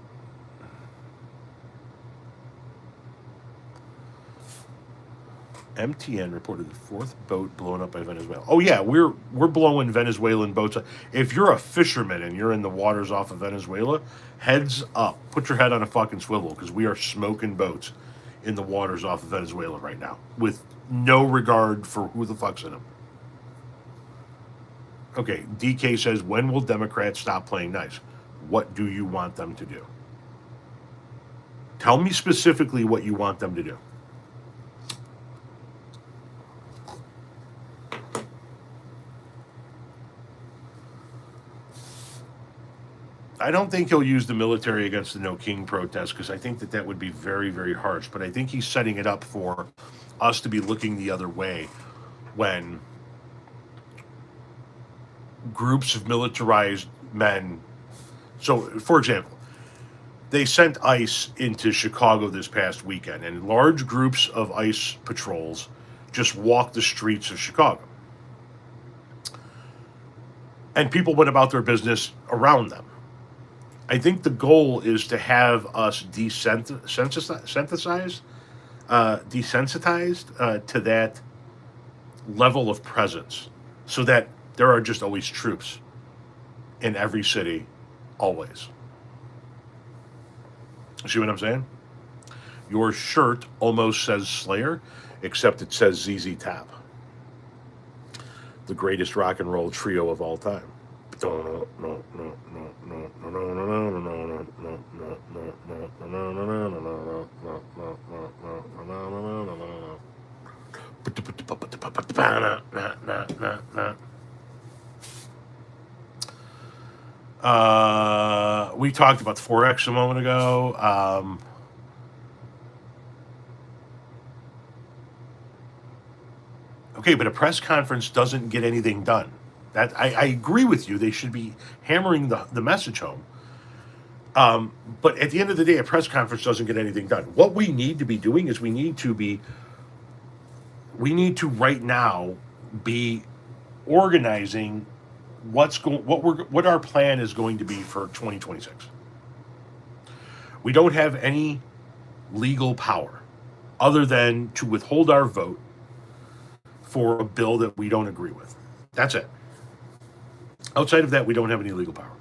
MTN reported the fourth boat blown up by Venezuela. Oh yeah, we're blowing Venezuelan boats up. If you're a fisherman and you're in the waters off of Venezuela, heads up. Put your head on a fucking swivel because we are smoking boats in the waters off of Venezuela right now with no regard for who the fuck's in them. Okay, DK says, when will Democrats stop playing nice? What do you want them to do? Tell me specifically what you want them to do. I don't think he'll use the military against the No King protest because I think that would be very, very harsh. But I think he's setting it up for us to be looking the other way when groups of militarized men. So, for example, they sent ICE into Chicago this past weekend, and large groups of ICE patrols just walked the streets of Chicago. And people went about their business around them. I think the goal is to have us desensitized to that level of presence so that there are just always troops in every city, always. See what I'm saying? Your shirt almost says Slayer, except it says ZZ Top. The greatest rock and roll trio of all time. We talked about the Forex a moment ago. Okay, but a press conference doesn't get anything done. That I agree with you. They should be hammering the message home. But at the end of the day, a press conference doesn't get anything done. What we need to be doing is we need to right now be organizing what our plan is going to be for 2026. We don't have any legal power other than to withhold our vote for a bill that we don't agree with. That's it. Outside of that, we don't have any legal power.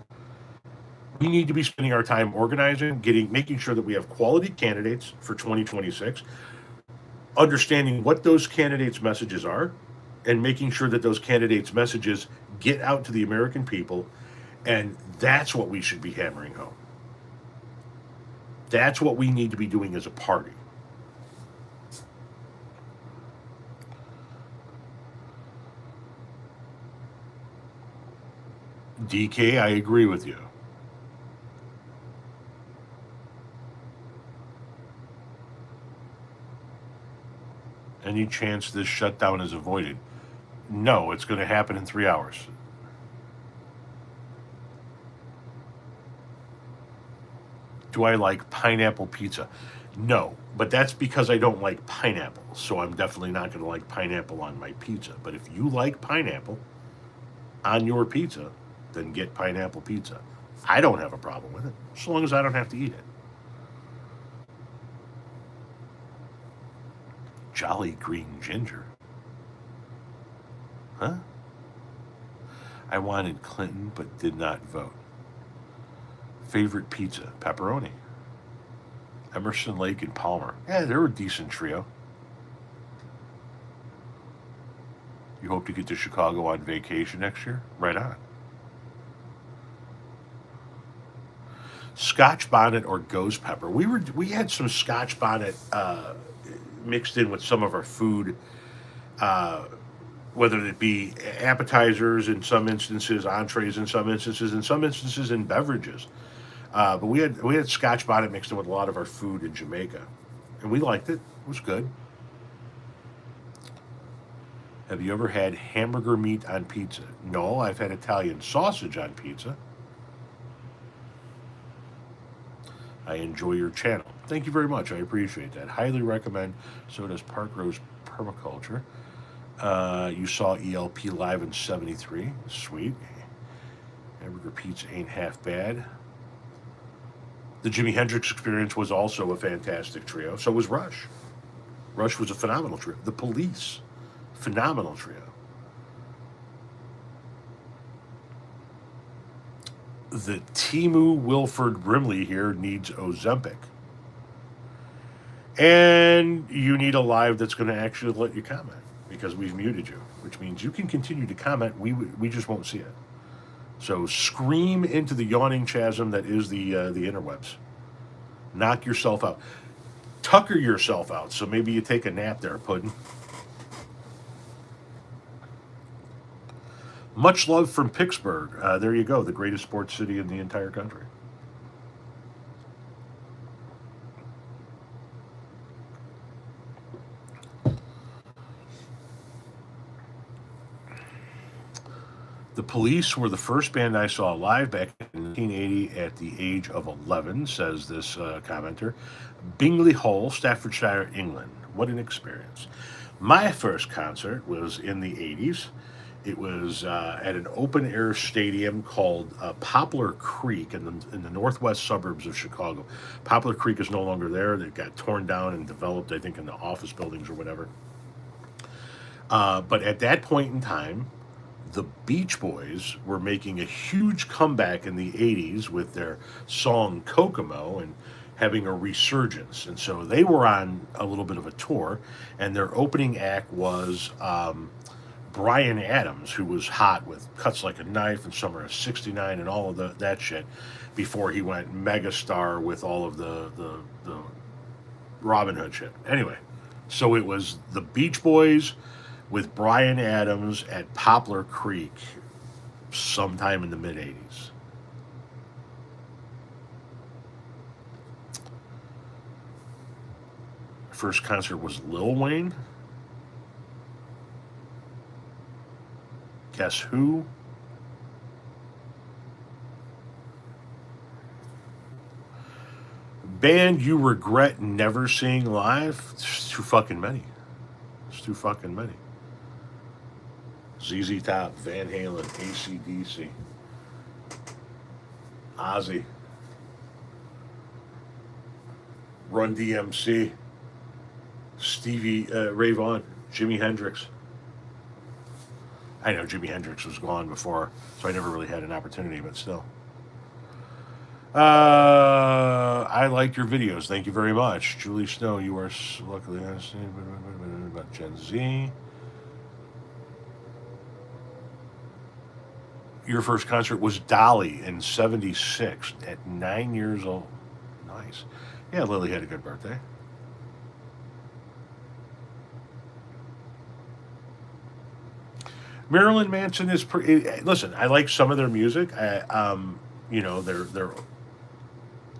We need to be spending our time organizing, making sure that we have quality candidates for 2026, understanding what those candidates' messages are, and making sure that those candidates' messages get out to the American people, and that's what we should be hammering home. That's what we need to be doing as a party. DK, I agree with you. Any chance this shutdown is avoided? No, it's going to happen in 3 hours. Do I like pineapple pizza? No, but that's because I don't like pineapple. So I'm definitely not going to like pineapple on my pizza. But if you like pineapple on your pizza, then get pineapple pizza. I don't have a problem with it, as long as I don't have to eat it. Jolly Green Ginger. Huh? I wanted Clinton, but did not vote. Favorite pizza? Pepperoni. Emerson, Lake, and Palmer. Yeah, they're a decent trio. You hope to get to Chicago on vacation next year? Right on. Scotch bonnet or ghost pepper. We had some Scotch bonnet mixed in with some of our food, whether it be appetizers in some instances, entrees in some instances in beverages. But we had Scotch bonnet mixed in with a lot of our food in Jamaica, and we liked it. It was good. Have you ever had hamburger meat on pizza? No, I've had Italian sausage on pizza. I enjoy your channel. Thank you very much. I appreciate that. Highly recommend. So does Park Rose Permaculture. You saw ELP live in '73. Sweet. Hamburger pizza ain't half bad. The Jimi Hendrix Experience was also a fantastic trio. So was Rush. Rush was a phenomenal trio. The Police, phenomenal trio. The Timu Wilford Brimley here needs Ozempic. And you need a live that's going to actually let you comment because we've muted you, which means you can continue to comment. We just won't see it. So scream into the yawning chasm that is the interwebs. Knock yourself out. Tucker yourself out. So maybe you take a nap there, Puddin'. Much love from Pittsburgh. There you go, the greatest sports city in the entire country. The Police were the first band I saw live back in 1980 at the age of 11, says this commenter. Bingley Hall, Staffordshire, England. What an experience. My first concert was in the 80s. It was at an open-air stadium called Poplar Creek in the northwest suburbs of Chicago. Poplar Creek is no longer there. It got torn down and developed, I think, in the office buildings or whatever. But at that point in time, the Beach Boys were making a huge comeback in the 80s with their song Kokomo and having a resurgence. And so they were on a little bit of a tour, and their opening act was Bryan Adams, who was hot with Cuts Like a Knife and Summer of '69 and all of that shit before he went megastar with all of the Robin Hood shit. Anyway, so it was the Beach Boys with Bryan Adams at Poplar Creek sometime in the mid-'80s. First concert was Lil Wayne. Guess who? Band you regret never seeing live? It's too fucking many. It's too fucking many. ZZ Top, Van Halen, AC/DC, Ozzy, Run DMC, Stevie Ray Vaughan, Jimi Hendrix. I know Jimi Hendrix was gone before, so I never really had an opportunity, but still. I liked your videos. Thank you very much. Julie Snow, you are luckily about Gen Z. Your first concert was Dolly in '76 at 9 years old. Nice. Yeah, Lily had a good birthday. Marilyn Manson is listen, I like some of their music. They're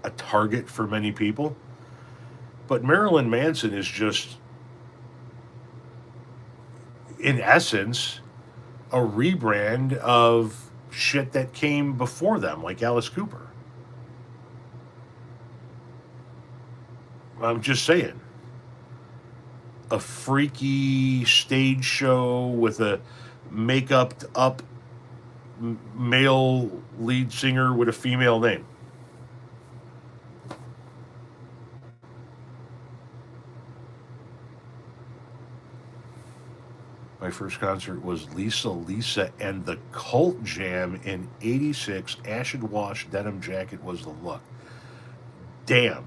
a target for many people. But Marilyn Manson is just, in essence, a rebrand of shit that came before them, like Alice Cooper. I'm just saying. A freaky stage show with a makeup up male lead singer with a female name. My first concert was Lisa and the Cult Jam in '86. Acid wash denim jacket was the look. Damn.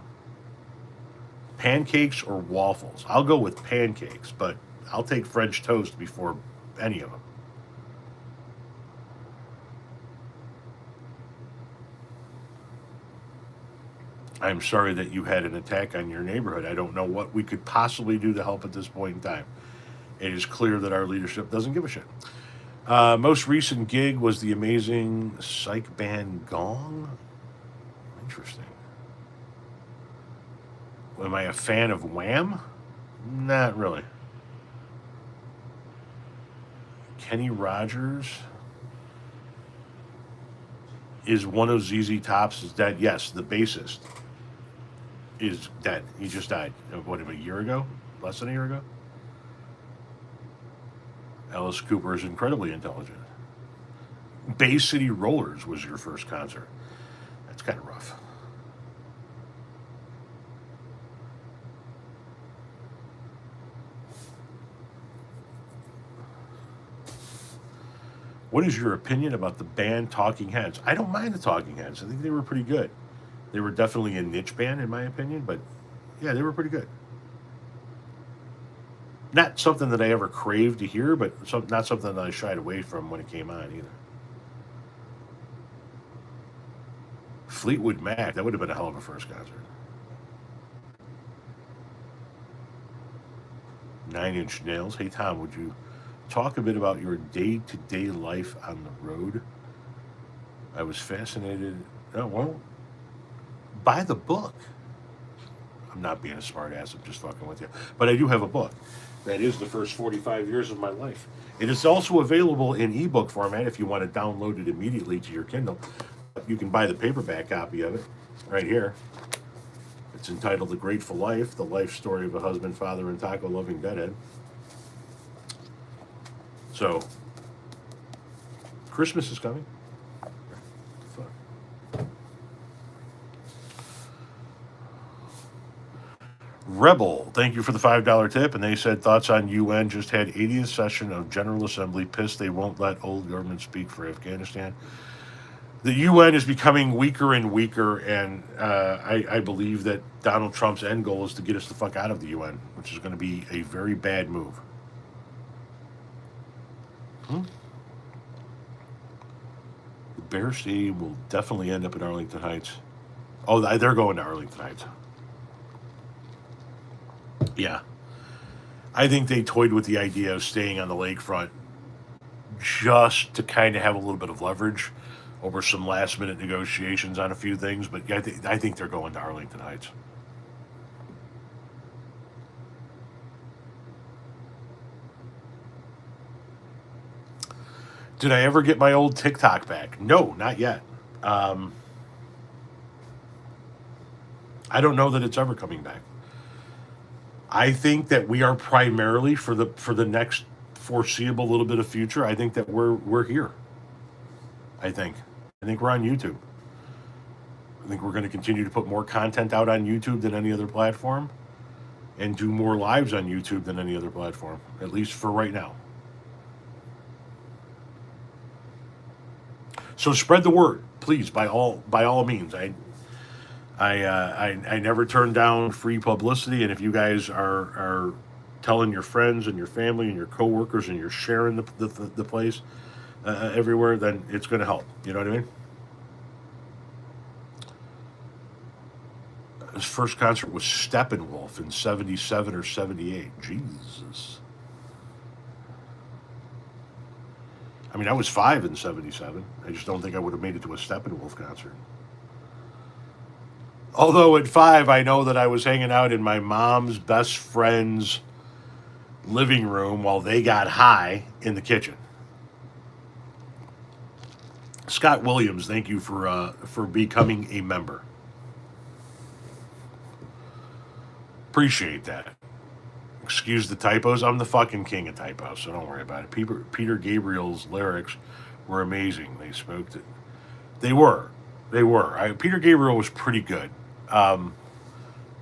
Pancakes or waffles? I'll go with pancakes, but I'll take French toast before any of them. I'm sorry that you had an attack on your neighborhood. I don't know what we could possibly do to help at this point in time. It is clear that our leadership doesn't give a shit. Most recent gig was the amazing psych band Gong. Interesting. Am I a fan of Wham? Not really. Kenny Rogers is one of ZZ Top's is dead. Yes, the bassist is dead. He just died. What, a year ago? Less than a year ago? Alice Cooper is incredibly intelligent. Bay City Rollers was your first concert. That's kind of rough. What is your opinion about the band Talking Heads? I don't mind the Talking Heads. I think they were pretty good. They were definitely a niche band, in my opinion, but yeah, they were pretty good. Not something that I ever craved to hear, but not something that I shied away from when it came on either. Fleetwood Mac, that would have been a hell of a first concert. 9 Inch Nails. Hey, Tom, would you talk a bit about your day-to-day life on the road? I was fascinated. Oh, well, buy the book. I'm not being a smart ass, I'm just fucking with you. But I do have a book. That is the first 45 years of my life. It is also available in ebook format if you want to download it immediately to your Kindle. You can buy the paperback copy of it right here. It's entitled The Grateful Life, the life story of a husband, father, and taco-loving deadhead. So, Christmas is coming. Rebel, thank you for the $5 tip. And they said, thoughts on UN just had 80th session of General Assembly. Pissed they won't let old government speak for Afghanistan. The UN is becoming weaker and weaker, and I believe that Donald Trump's end goal is to get us the fuck out of the UN, which is going to be a very bad move. The Bear Stadium will definitely end up in Arlington Heights. Oh, they're going to Arlington Heights. Yeah. I think they toyed with the idea of staying on the lakefront just to kind of have a little bit of leverage over some last minute negotiations on a few things, but yeah, I think they're going to Arlington Heights. Did I ever get my old TikTok back? No, not yet. I don't know that it's ever coming back. I think that we are primarily for the next foreseeable little bit of future. I think that we're here. I think we're on YouTube. I think we're going to continue to put more content out on YouTube than any other platform, and do more lives on YouTube than any other platform. At least for right now. So spread the word, please, by all means. I never turn down free publicity, and if you guys are telling your friends and your family and your coworkers and you're sharing the place everywhere, then it's going to help. You know what I mean? His first concert was Steppenwolf in '77 or '78. Jesus. I mean, I was 5 in '77. I just don't think I would have made it to a Steppenwolf concert. Although at 5, I know that I was hanging out in my mom's best friend's living room while they got high in the kitchen. Scott Williams, thank you for becoming a member. Appreciate that. Excuse the typos. I'm the fucking king of typos, so don't worry about it. Peter Gabriel's lyrics were amazing. They smoked it. They were. Peter Gabriel was pretty good.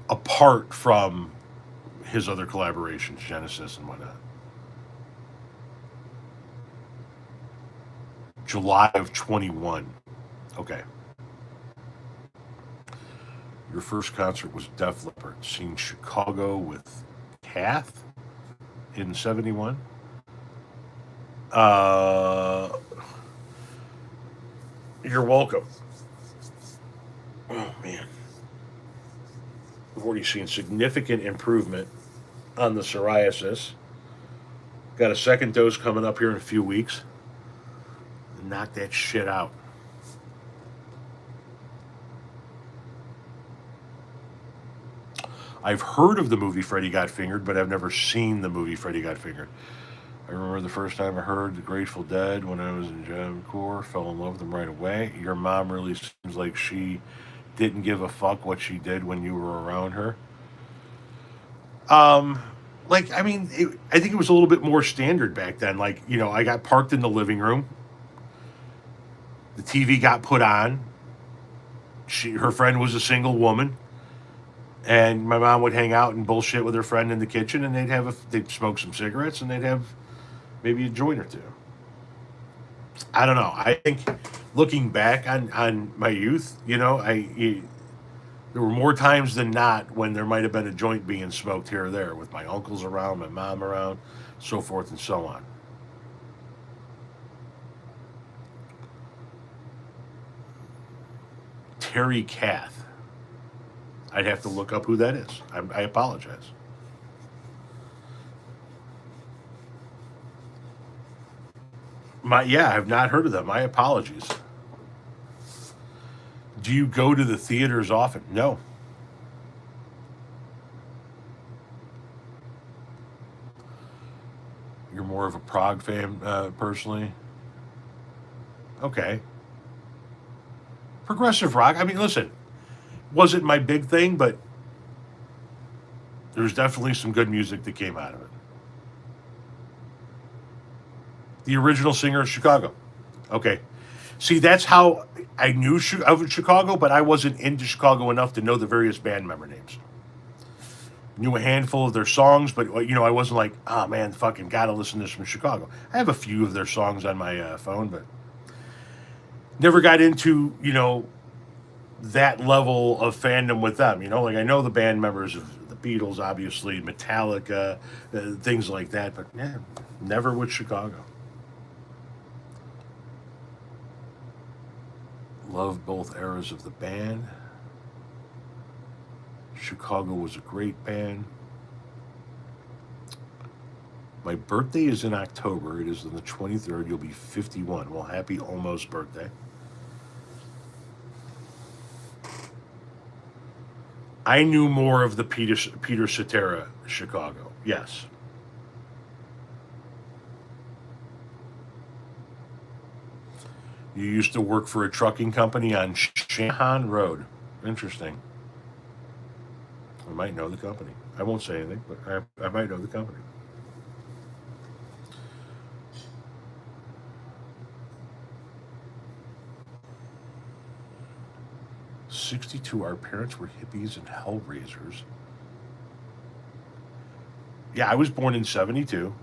Apart from his other collaborations, Genesis and whatnot. July of 21. Okay. Your first concert was Def Leppard. Seen Chicago with Kath in '71. You're welcome. Oh, man. We've already seen significant improvement on the psoriasis. Got a second dose coming up here in a few weeks. Knock that shit out. I've heard of the movie Freddy Got Fingered, but I've never seen the movie Freddy Got Fingered. I remember the first time I heard the Grateful Dead when I was in Jam Corps, fell in love with them right away. Your mom really seems like she didn't give a fuck what she did when you were around her. Um, I mean, I think it was a little bit more standard back then. Like, I got parked in the living room. The TV got put on. Her friend was a single woman, and my mom would hang out and bullshit with her friend in the kitchen, and they'd smoke some cigarettes, and they'd have maybe a joint or two. I don't know. I think looking back on my youth, there were more times than not when there might have been a joint being smoked here or there with my uncles around, my mom around, so forth and so on. Terry Kath. I'd have to look up who that is. I apologize. I've not heard of them. My apologies. Do you go to the theaters often? No. You're more of a prog fan, personally. Okay. Progressive rock. I mean, listen, wasn't my big thing, but there's definitely some good music that came out of it. The original singer of Chicago. Okay. See, that's how I knew of Chicago, but I wasn't into Chicago enough to know the various band member names. Knew a handful of their songs, but I wasn't like, oh man, fucking gotta listen to this from Chicago. I have a few of their songs on my phone, but never got into that level of fandom with them. Like I know the band members of the Beatles, obviously, Metallica, things like that, but yeah, never with Chicago. Love both eras of the band. Chicago was a great band. My birthday is in October. It is on the 23rd. You'll be 51. Well, happy almost birthday. I knew more of the Peter Cetera Chicago. Yes. You used to work for a trucking company on Shanhan Road. Interesting. I might know the company. I won't say anything, but I might know the company. 62. Our parents were hippies and hellraisers. Yeah, I was born in 72.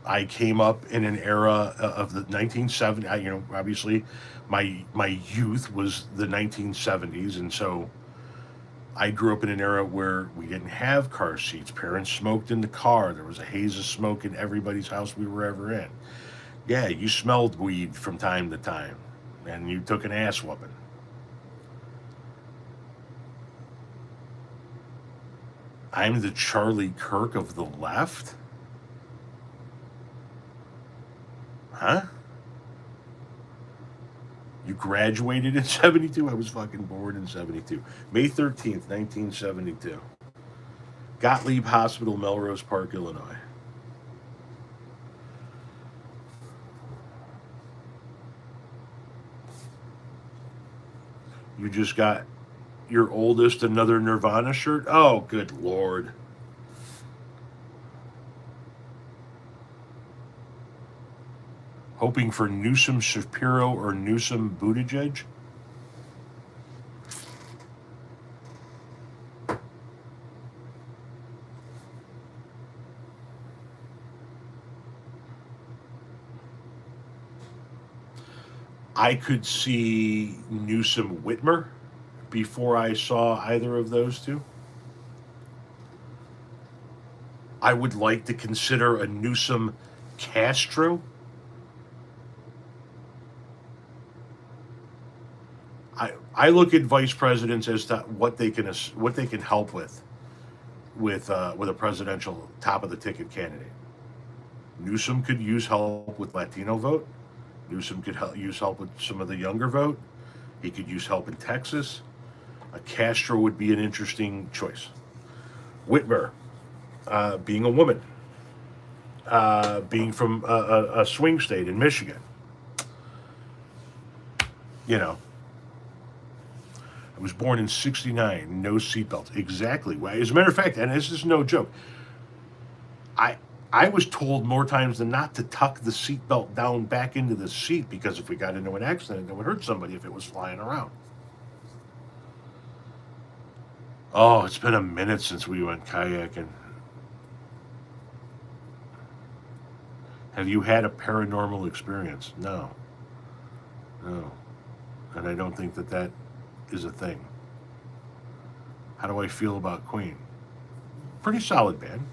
I came up in an era of the 1970s. Obviously, my youth was the 1970s, and so I grew up in an era where we didn't have car seats. Parents smoked in the car. There was a haze of smoke in everybody's house we were ever in. Yeah, you smelled weed from time to time, and you took an ass whooping. I'm the Charlie Kirk of the left? Huh? You graduated in 72? I was fucking born in 72. May 13th, 1972. Gottlieb Hospital, Melrose Park, Illinois. You just got your oldest another Nirvana shirt? Oh, good lord. Hoping for Newsom Shapiro or Newsom Buttigieg? I could see Newsom Whitmer before I saw either of those two. I would like to consider a Newsom Castro. I look at vice presidents as to what they can help with a presidential top of the ticket candidate. Newsom could use help with Latino vote. Newsom could use help with some of the younger vote. He could use help in Texas. A Castro would be an interesting choice. Whitmer, being a woman, being from a swing state in Michigan. You know, I was born in '69, no seatbelt. Exactly. As a matter of fact, and this is no joke, I I was told more times than not to tuck the seatbelt down back into the seat because if we got into an accident, it would hurt somebody if it was flying around. Oh, it's been a minute since we went kayaking. Have you had a paranormal experience? No, no, and I don't think that that is a thing. How do I feel about Queen? Pretty solid band.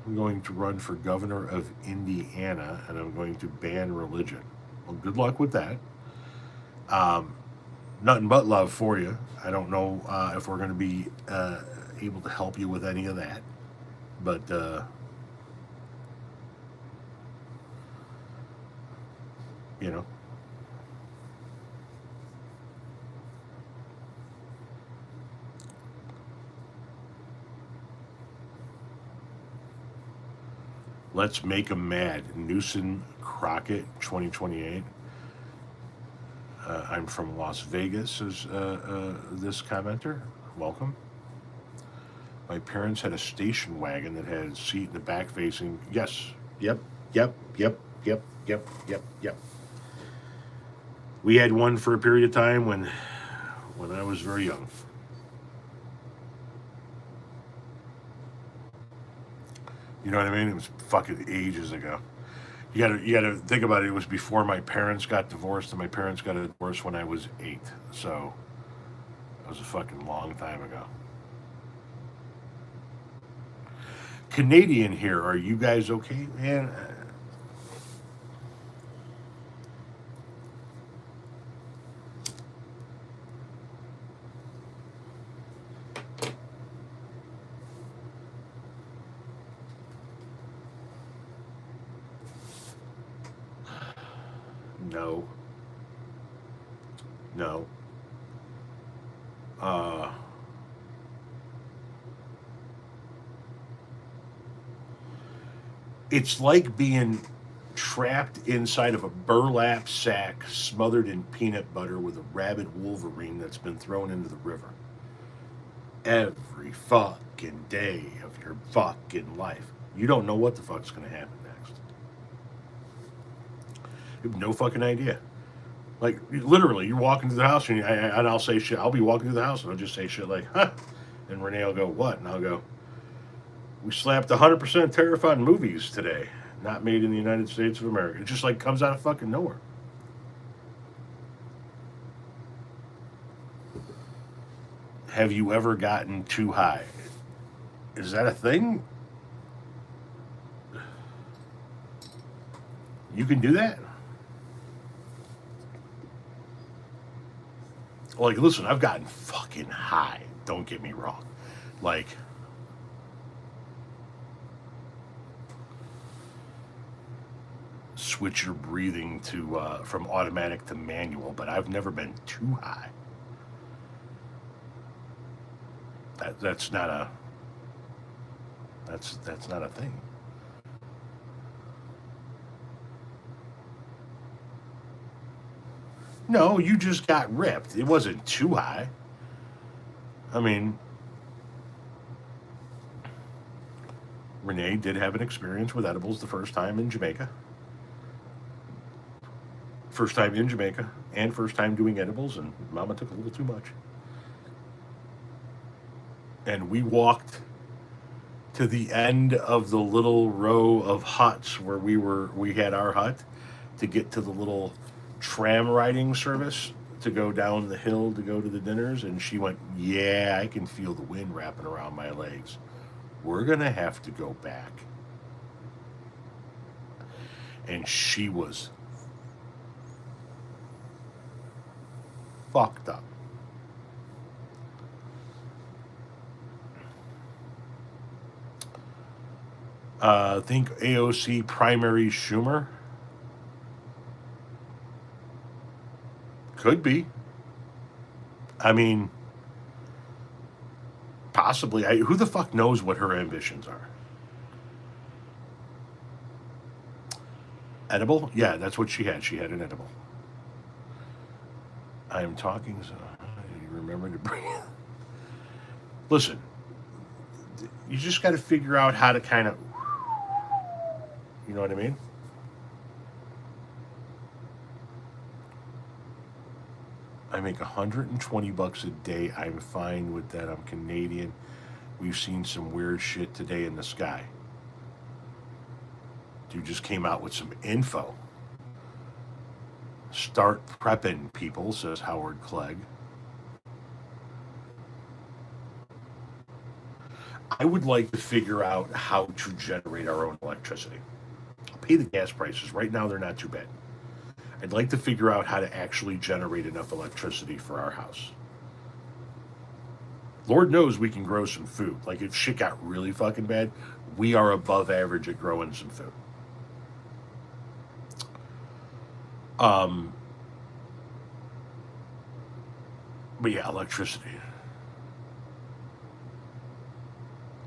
I'm going to run for governor of Indiana, and I'm going to ban religion. Well, good luck with that. Um, Nothing but love for you. I don't know if we're going to be able to help you with any of that, but you know, let's make them mad. Newsom Crockett, 2028. I'm from Las Vegas, says this commenter. Welcome. My parents had a station wagon that had a seat in the back facing. Yes. Yep. Yep. Yep. Yep. Yep. Yep. Yep. We had one for a period of time when I was very young. You know what I mean? It was fucking ages ago. You gotta think about it. It was before my parents got divorced, and my parents got a divorce when I was 8. So it was a fucking long time ago. Canadian here. Are you guys okay, man? No, no. Uh, it's like being trapped inside of a burlap sack smothered in peanut butter with a rabid wolverine that's been thrown into the river every fucking day of your fucking life. You don't know what the fuck's gonna happen next. You have no fucking idea. Like literally, you're walking through the house and I'll say shit. I'll be walking through the house and I'll just say shit like, "Huh," and Renee will go, "What?" And I'll go, "We slapped 100% terrifying movies today, not made in the United States of America." It just like comes out of fucking nowhere. Have you ever gotten too high? Is that a thing? You can do that? Like, listen, I've gotten fucking high. Don't get me wrong. Like, switch your breathing to from automatic to manual, but I've never been too high. That's not a that's not a thing. No, you just got ripped. It wasn't too high. I mean, Renee did have an experience with edibles the first time in Jamaica. First time in Jamaica and first time doing edibles, and Mama took a little too much. And we walked to the end of the little row of huts where we had our hut to get to the little tram riding service to go down the hill to go to the dinners, and she went, "Yeah, I can feel the wind wrapping around my legs. We're gonna have to go back." And she was fucked up. Think AOC primary Schumer? Could be. I mean, Possibly. Who the fuck knows what her ambitions are? Edible? Yeah, that's what she had. She had an edible. I am talking, so you remember to breathe. Listen, you just got to figure out how to kind of, you know what I mean? I make $120 a day. I'm fine with that. I'm Canadian. We've seen some weird shit today in the sky. Dude just came out with some info. Start prepping, people, says Howard Clegg. I would like to figure out how to generate our own electricity. I'll pay the gas prices. Right now, they're not too bad. I'd like to figure out how to actually generate enough electricity for our house. Lord knows we can grow some food. Like, if shit got really fucking bad, we are above average at growing some food. But yeah, electricity.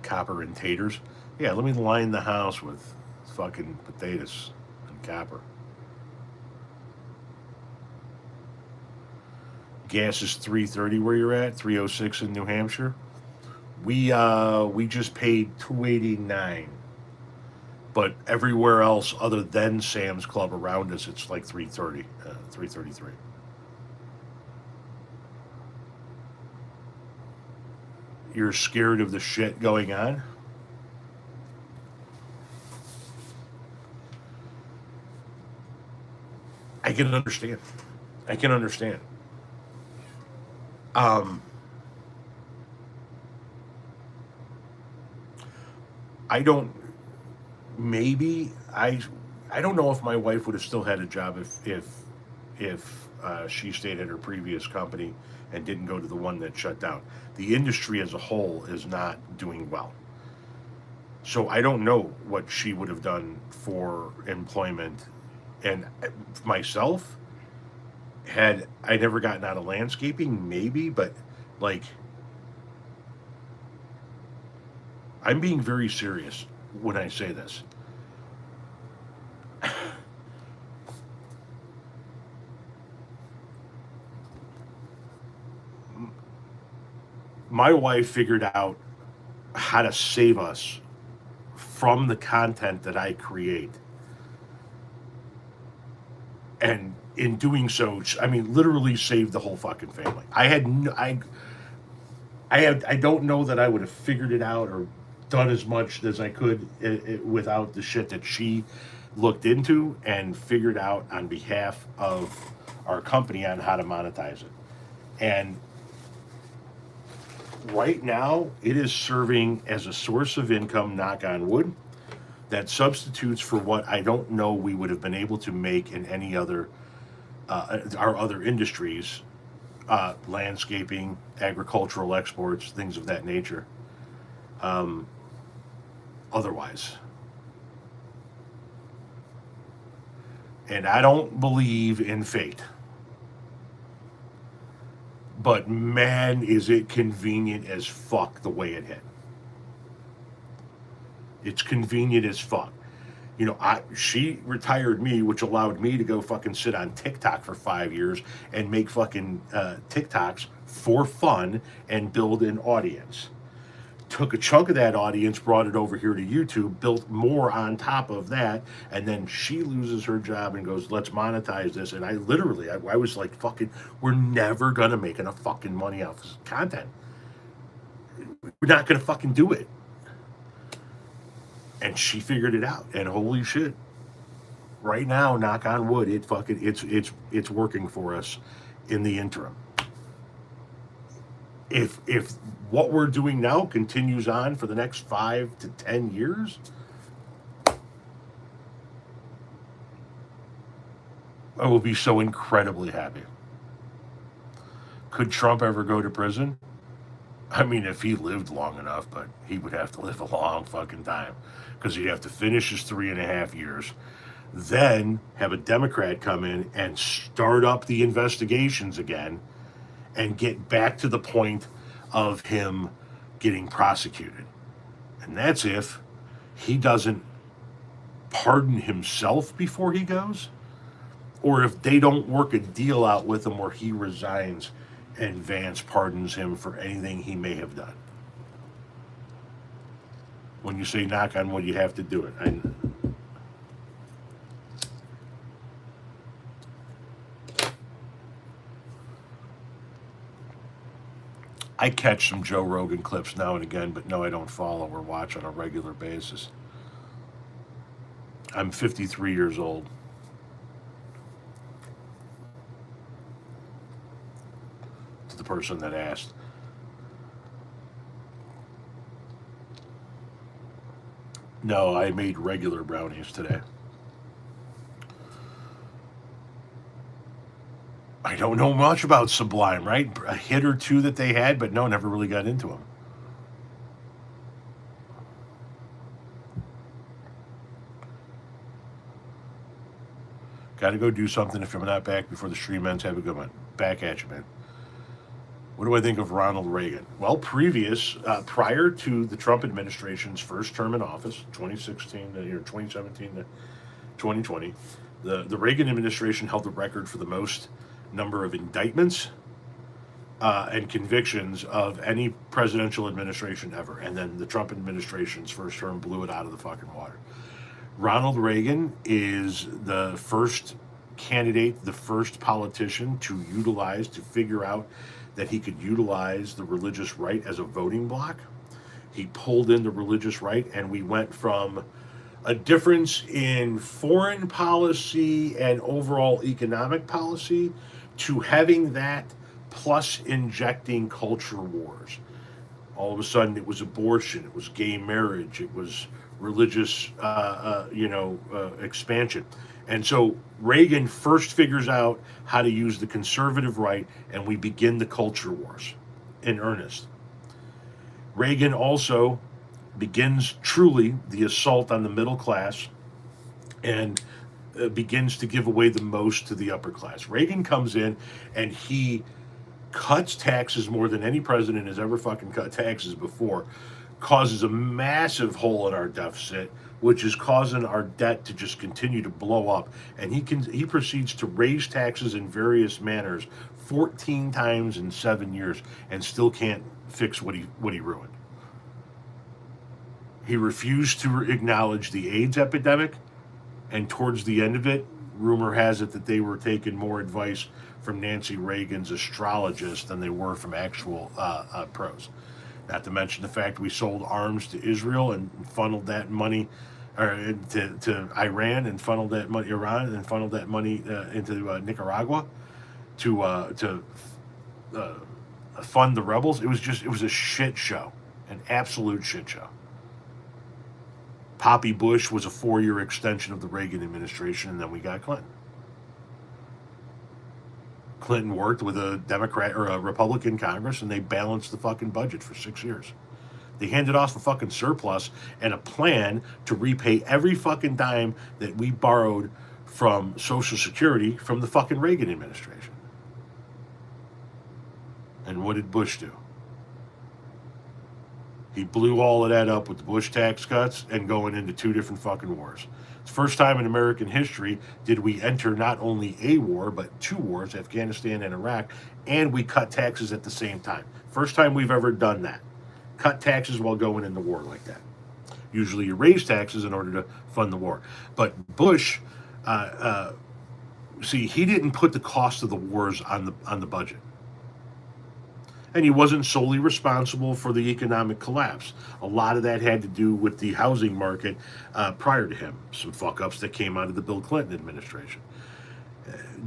Copper and taters. Yeah, let me line the house with fucking potatoes and copper. Gas is $3.30 where you're at, $3.06 in New Hampshire. We just paid $2.89, but everywhere else other than Sam's Club around us, it's like $3.30, $3.33. You're scared of the shit going on? I can understand. I can understand. Um, I don't. Maybe I don't know if my wife would have still had a job if she stayed at her previous company and didn't go to the one that shut down. The industry as a whole is not doing well. So I don't know what she would have done for employment. And myself, had I never gotten out of landscaping, maybe, but like, I'm being very serious when I say this. My wife figured out how to save us from the content that I create. And in doing so, I mean, literally saved the whole fucking family. I had no, I don't know that I would have figured it out or done as much as I could without the shit that she looked into and figured out on behalf of our company on how to monetize it. And right now, it is serving as a source of income, knock on wood, that substitutes for what I don't know we would have been able to make in any other, our other industries, landscaping, agricultural exports, things of that nature, otherwise. And I don't believe in fate. But man, is it convenient as fuck the way it hit. It's convenient as fuck. You know, she retired me, which allowed me to go fucking sit on TikTok for 5 years and make fucking TikToks for fun and build an audience. Took a chunk of that audience, brought it over here to YouTube, built more on top of that, and then she loses her job and goes, let's monetize this. And I literally, I was like, fucking, we're never gonna make enough fucking money off this content. We're not gonna fucking do it. And she figured it out, and holy shit, right now, knock on wood, it's working for us in the interim. If what we're doing now continues on for the next 5 to 10 years, I will be so incredibly happy. Could Trump ever go to prison? I mean, if he lived long enough, but he would have to live a long fucking time because he'd have to finish his 3.5 years, then have a Democrat come in and start up the investigations again and get back to the point of him getting prosecuted. And that's if he doesn't pardon himself before he goes, or if they don't work a deal out with him where he resigns and Vance pardons him for anything he may have done. When you say knock on wood, you have to do it. I catch some Joe Rogan clips now and again, but no, I don't follow or watch on a regular basis. I'm 53 years old. To the person that asked. No, I made regular brownies today. I don't know much about Sublime, right? A hit or two that they had, but no, never really got into them. Got to go do something. If I'm not back before the stream ends, have a good one. Back at you, man. What do I think of Ronald Reagan? Well, prior to the Trump administration's first term in office, 2016 to 2017 to 2020, the Reagan administration held the record for the most number of indictments and convictions of any presidential administration ever. And then the Trump administration's first term blew it out of the fucking water. Ronald Reagan is the first candidate, the first politician to figure out that he could utilize the religious right as a voting block. He pulled in the religious right, and we went from a difference in foreign policy and overall economic policy to having that plus injecting culture wars. All of a sudden, it was abortion, it was gay marriage, it was religious, expansion. And so Reagan first figures out how to use the conservative right, and we begin the culture wars in earnest. Reagan also begins truly the assault on the middle class and begins to give away the most to the upper class. Reagan comes in and he cuts taxes more than any president has ever fucking cut taxes before, causes a massive hole in our deficit, which is causing our debt to just continue to blow up. And he proceeds to raise taxes in various manners 14 times in 7 years and still can't fix what he ruined. He refused to acknowledge the AIDS epidemic, and towards the end of it, rumor has it that they were taking more advice from Nancy Reagan's astrologist than they were from actual pros. Not to mention the fact we sold arms to Israel and funneled that money to Iran and funneled that money Iran and funneled that money into Nicaragua to fund the rebels. It was a shit show, an absolute shit show. Poppy Bush was a 4-year extension of the Reagan administration, and then we got Clinton. Clinton worked with a Democrat or a Republican Congress, and they balanced the fucking budget for 6 years. They handed off a fucking surplus and a plan to repay every fucking dime that we borrowed from Social Security from the fucking Reagan administration. And what did Bush do? He blew all of that up with the Bush tax cuts and going into 2 different fucking wars. It's the first time in American history did we enter not only a war, but 2 wars, Afghanistan and Iraq, and we cut taxes at the same time. First time we've ever done that. Cut taxes while going into war like that. Usually you raise taxes in order to fund the war. But Bush, he didn't put the cost of the wars on the budget. And he wasn't solely responsible for the economic collapse. A lot of that had to do with the housing market prior to him. Some fuck-ups that came out of the Bill Clinton administration.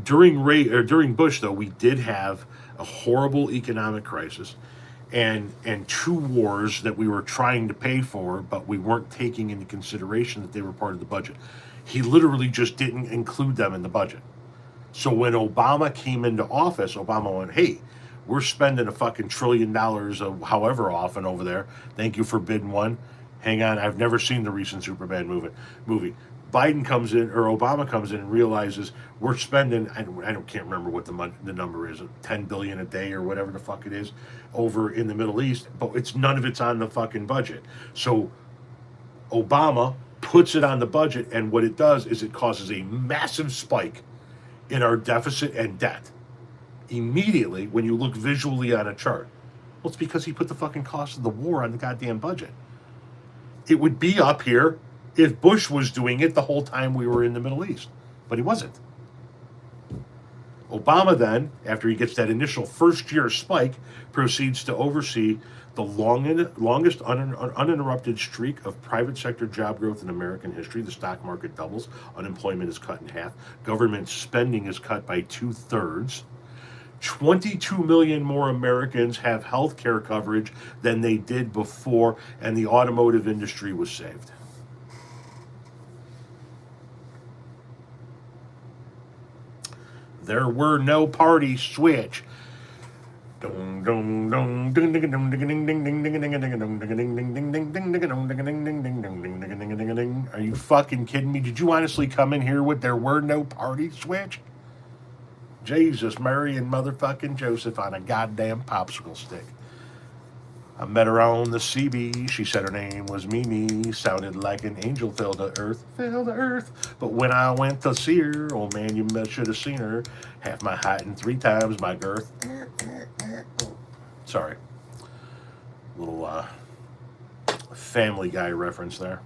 During Bush, though, we did have a horrible economic crisis and 2 wars that we were trying to pay for, but we weren't taking into consideration that they were part of the budget. He literally just didn't include them in the budget. So when Obama came into office, Obama went, hey, we're spending a fucking $1 trillion however often over there. Thank you for bidding one. Hang on, I've never seen the recent Superman movie. Biden comes in, or Obama comes in and realizes we're spending, can't remember what the number is, 10 billion a day or whatever the fuck it is over in the Middle East, but none of it's on the fucking budget. So Obama puts it on the budget, and what it does is it causes a massive spike in our deficit and debt immediately when you look visually on a chart. Well, it's because he put the fucking cost of the war on the goddamn budget. It would be up here if Bush was doing it the whole time we were in the Middle East, but he wasn't. Obama then, after he gets that initial first-year spike, proceeds to oversee the longest uninterrupted streak of private sector job growth in American history. The stock market doubles, unemployment is cut in half, government spending is cut by 2/3. 22 million more Americans have health care coverage than they did before, and the automotive industry was saved. There were no party switch. Are you fucking kidding me? Did you honestly come in here with there were no party switch? Jesus, Mary, and motherfucking Joseph on a goddamn popsicle stick. I met her on the CB. She said her name was Mimi. Sounded like an angel fell to earth. But when I went to see her, oh man, you should have seen her. Half my height and 3 times my girth. Sorry. Little Family Guy reference there.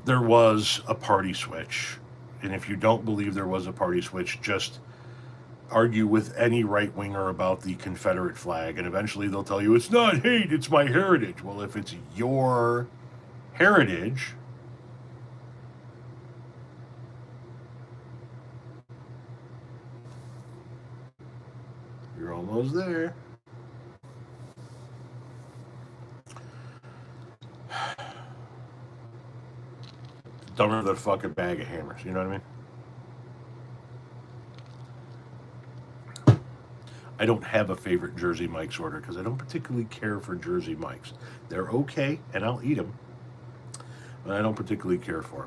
There was a party switch. And if you don't believe there was a party switch, just argue with any right-winger about the Confederate flag, and eventually they'll tell you, it's not hate, it's my heritage. Well, if it's your heritage, you're almost there. Dumber than a fucking bag of hammers, you know what I mean? I don't have a favorite Jersey Mike's order because I don't particularly care for Jersey Mike's. They're okay, and I'll eat them, but I don't particularly care for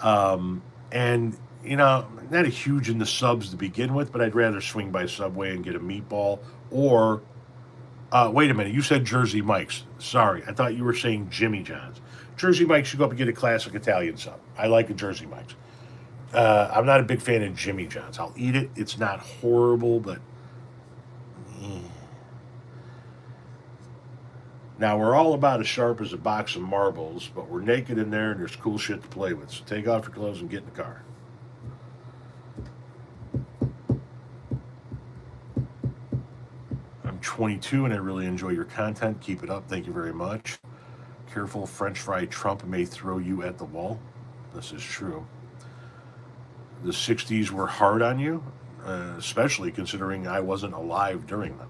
them. And, you know, not a huge in the subs to begin with, but I'd rather swing by Subway and get a meatball. Or, wait a minute, you said Jersey Mike's. Sorry, I thought you were saying Jimmy John's. Jersey Mike's, you go up and get a classic Italian sub. I like a Jersey Mike's. I'm not a big fan of Jimmy John's. I'll eat it. It's not horrible, but now, we're all about as sharp as a box of marbles, but we're naked in there and there's cool shit to play with. So take off your clothes and get in the car. I'm 22 and I really enjoy your content. Keep it up. Thank you very much. Careful, French fry Trump may throw you at the wall. This is true. The 60s were hard on you, especially considering I wasn't alive during them.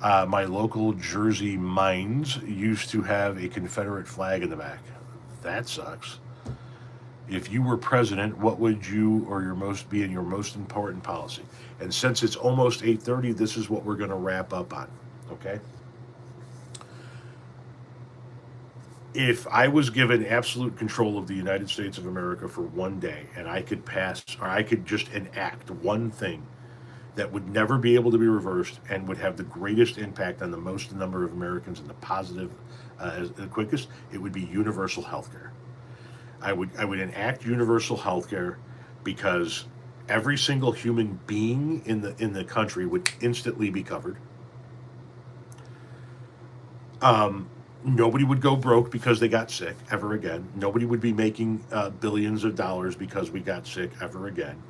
My local Jersey mines used to have a Confederate flag in the back. That sucks. If you were president, what would you or your most important policy? And since it's almost 8:30, this is what we're going to wrap up on. Okay? If I was given absolute control of the United States of America for one day, and I could I could just enact one thing that would never be able to be reversed and would have the greatest impact on the most number of Americans in the positive, the quickest, it would be universal health care. I would enact universal health care because every single human being in the country would instantly be covered. Nobody would go broke because they got sick ever again. Nobody would be making billions of dollars because we got sick ever again.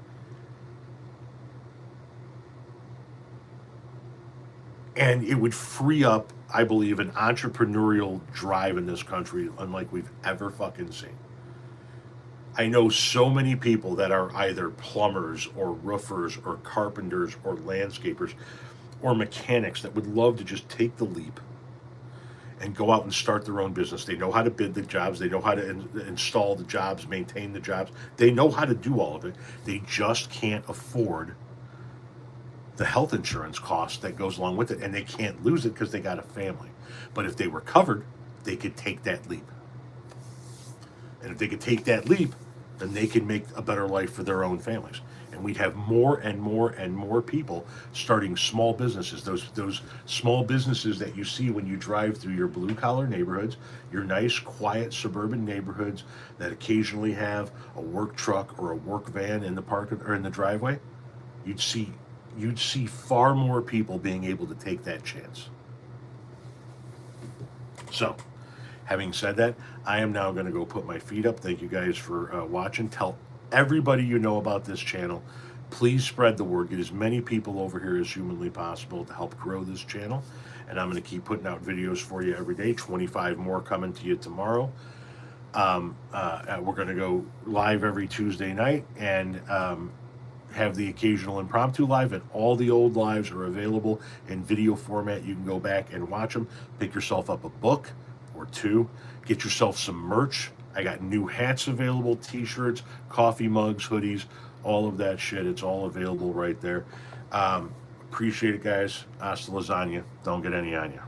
And it would free up, I believe, an entrepreneurial drive in this country unlike we've ever fucking seen. I know so many people that are either plumbers or roofers or carpenters or landscapers or mechanics that would love to just take the leap and go out and start their own business. They know how to bid the jobs. They know how to install the jobs, maintain the jobs. They know how to do all of it. They just can't afford the health insurance cost that goes along with it, and they can't lose it because they got a family. But if they were covered, they could take that leap. And if they could take that leap, then they can make a better life for their own families. And we'd have more and more and more people starting small businesses. Those small businesses that you see when you drive through your blue collar neighborhoods, your nice, quiet suburban neighborhoods that occasionally have a work truck or a work van in the park or in the driveway. You'd see far more people being able to take that chance. So, having said that, I am now going to go put my feet up. Thank you guys for watching. Tell everybody you know about this channel. Please spread the word. Get as many people over here as humanly possible to help grow this channel. And I'm going to keep putting out videos for you every day. 25 more coming to you tomorrow. We're going to go live every Tuesday night and have the occasional impromptu live, and all the old lives are available in video format. You can go back and watch them. Pick yourself up a book or two. Get yourself some merch. I got new hats available, t-shirts, coffee mugs, hoodies, all of that shit. It's all available right there. Appreciate it, guys. Hasta lasagna. Don't get any on you.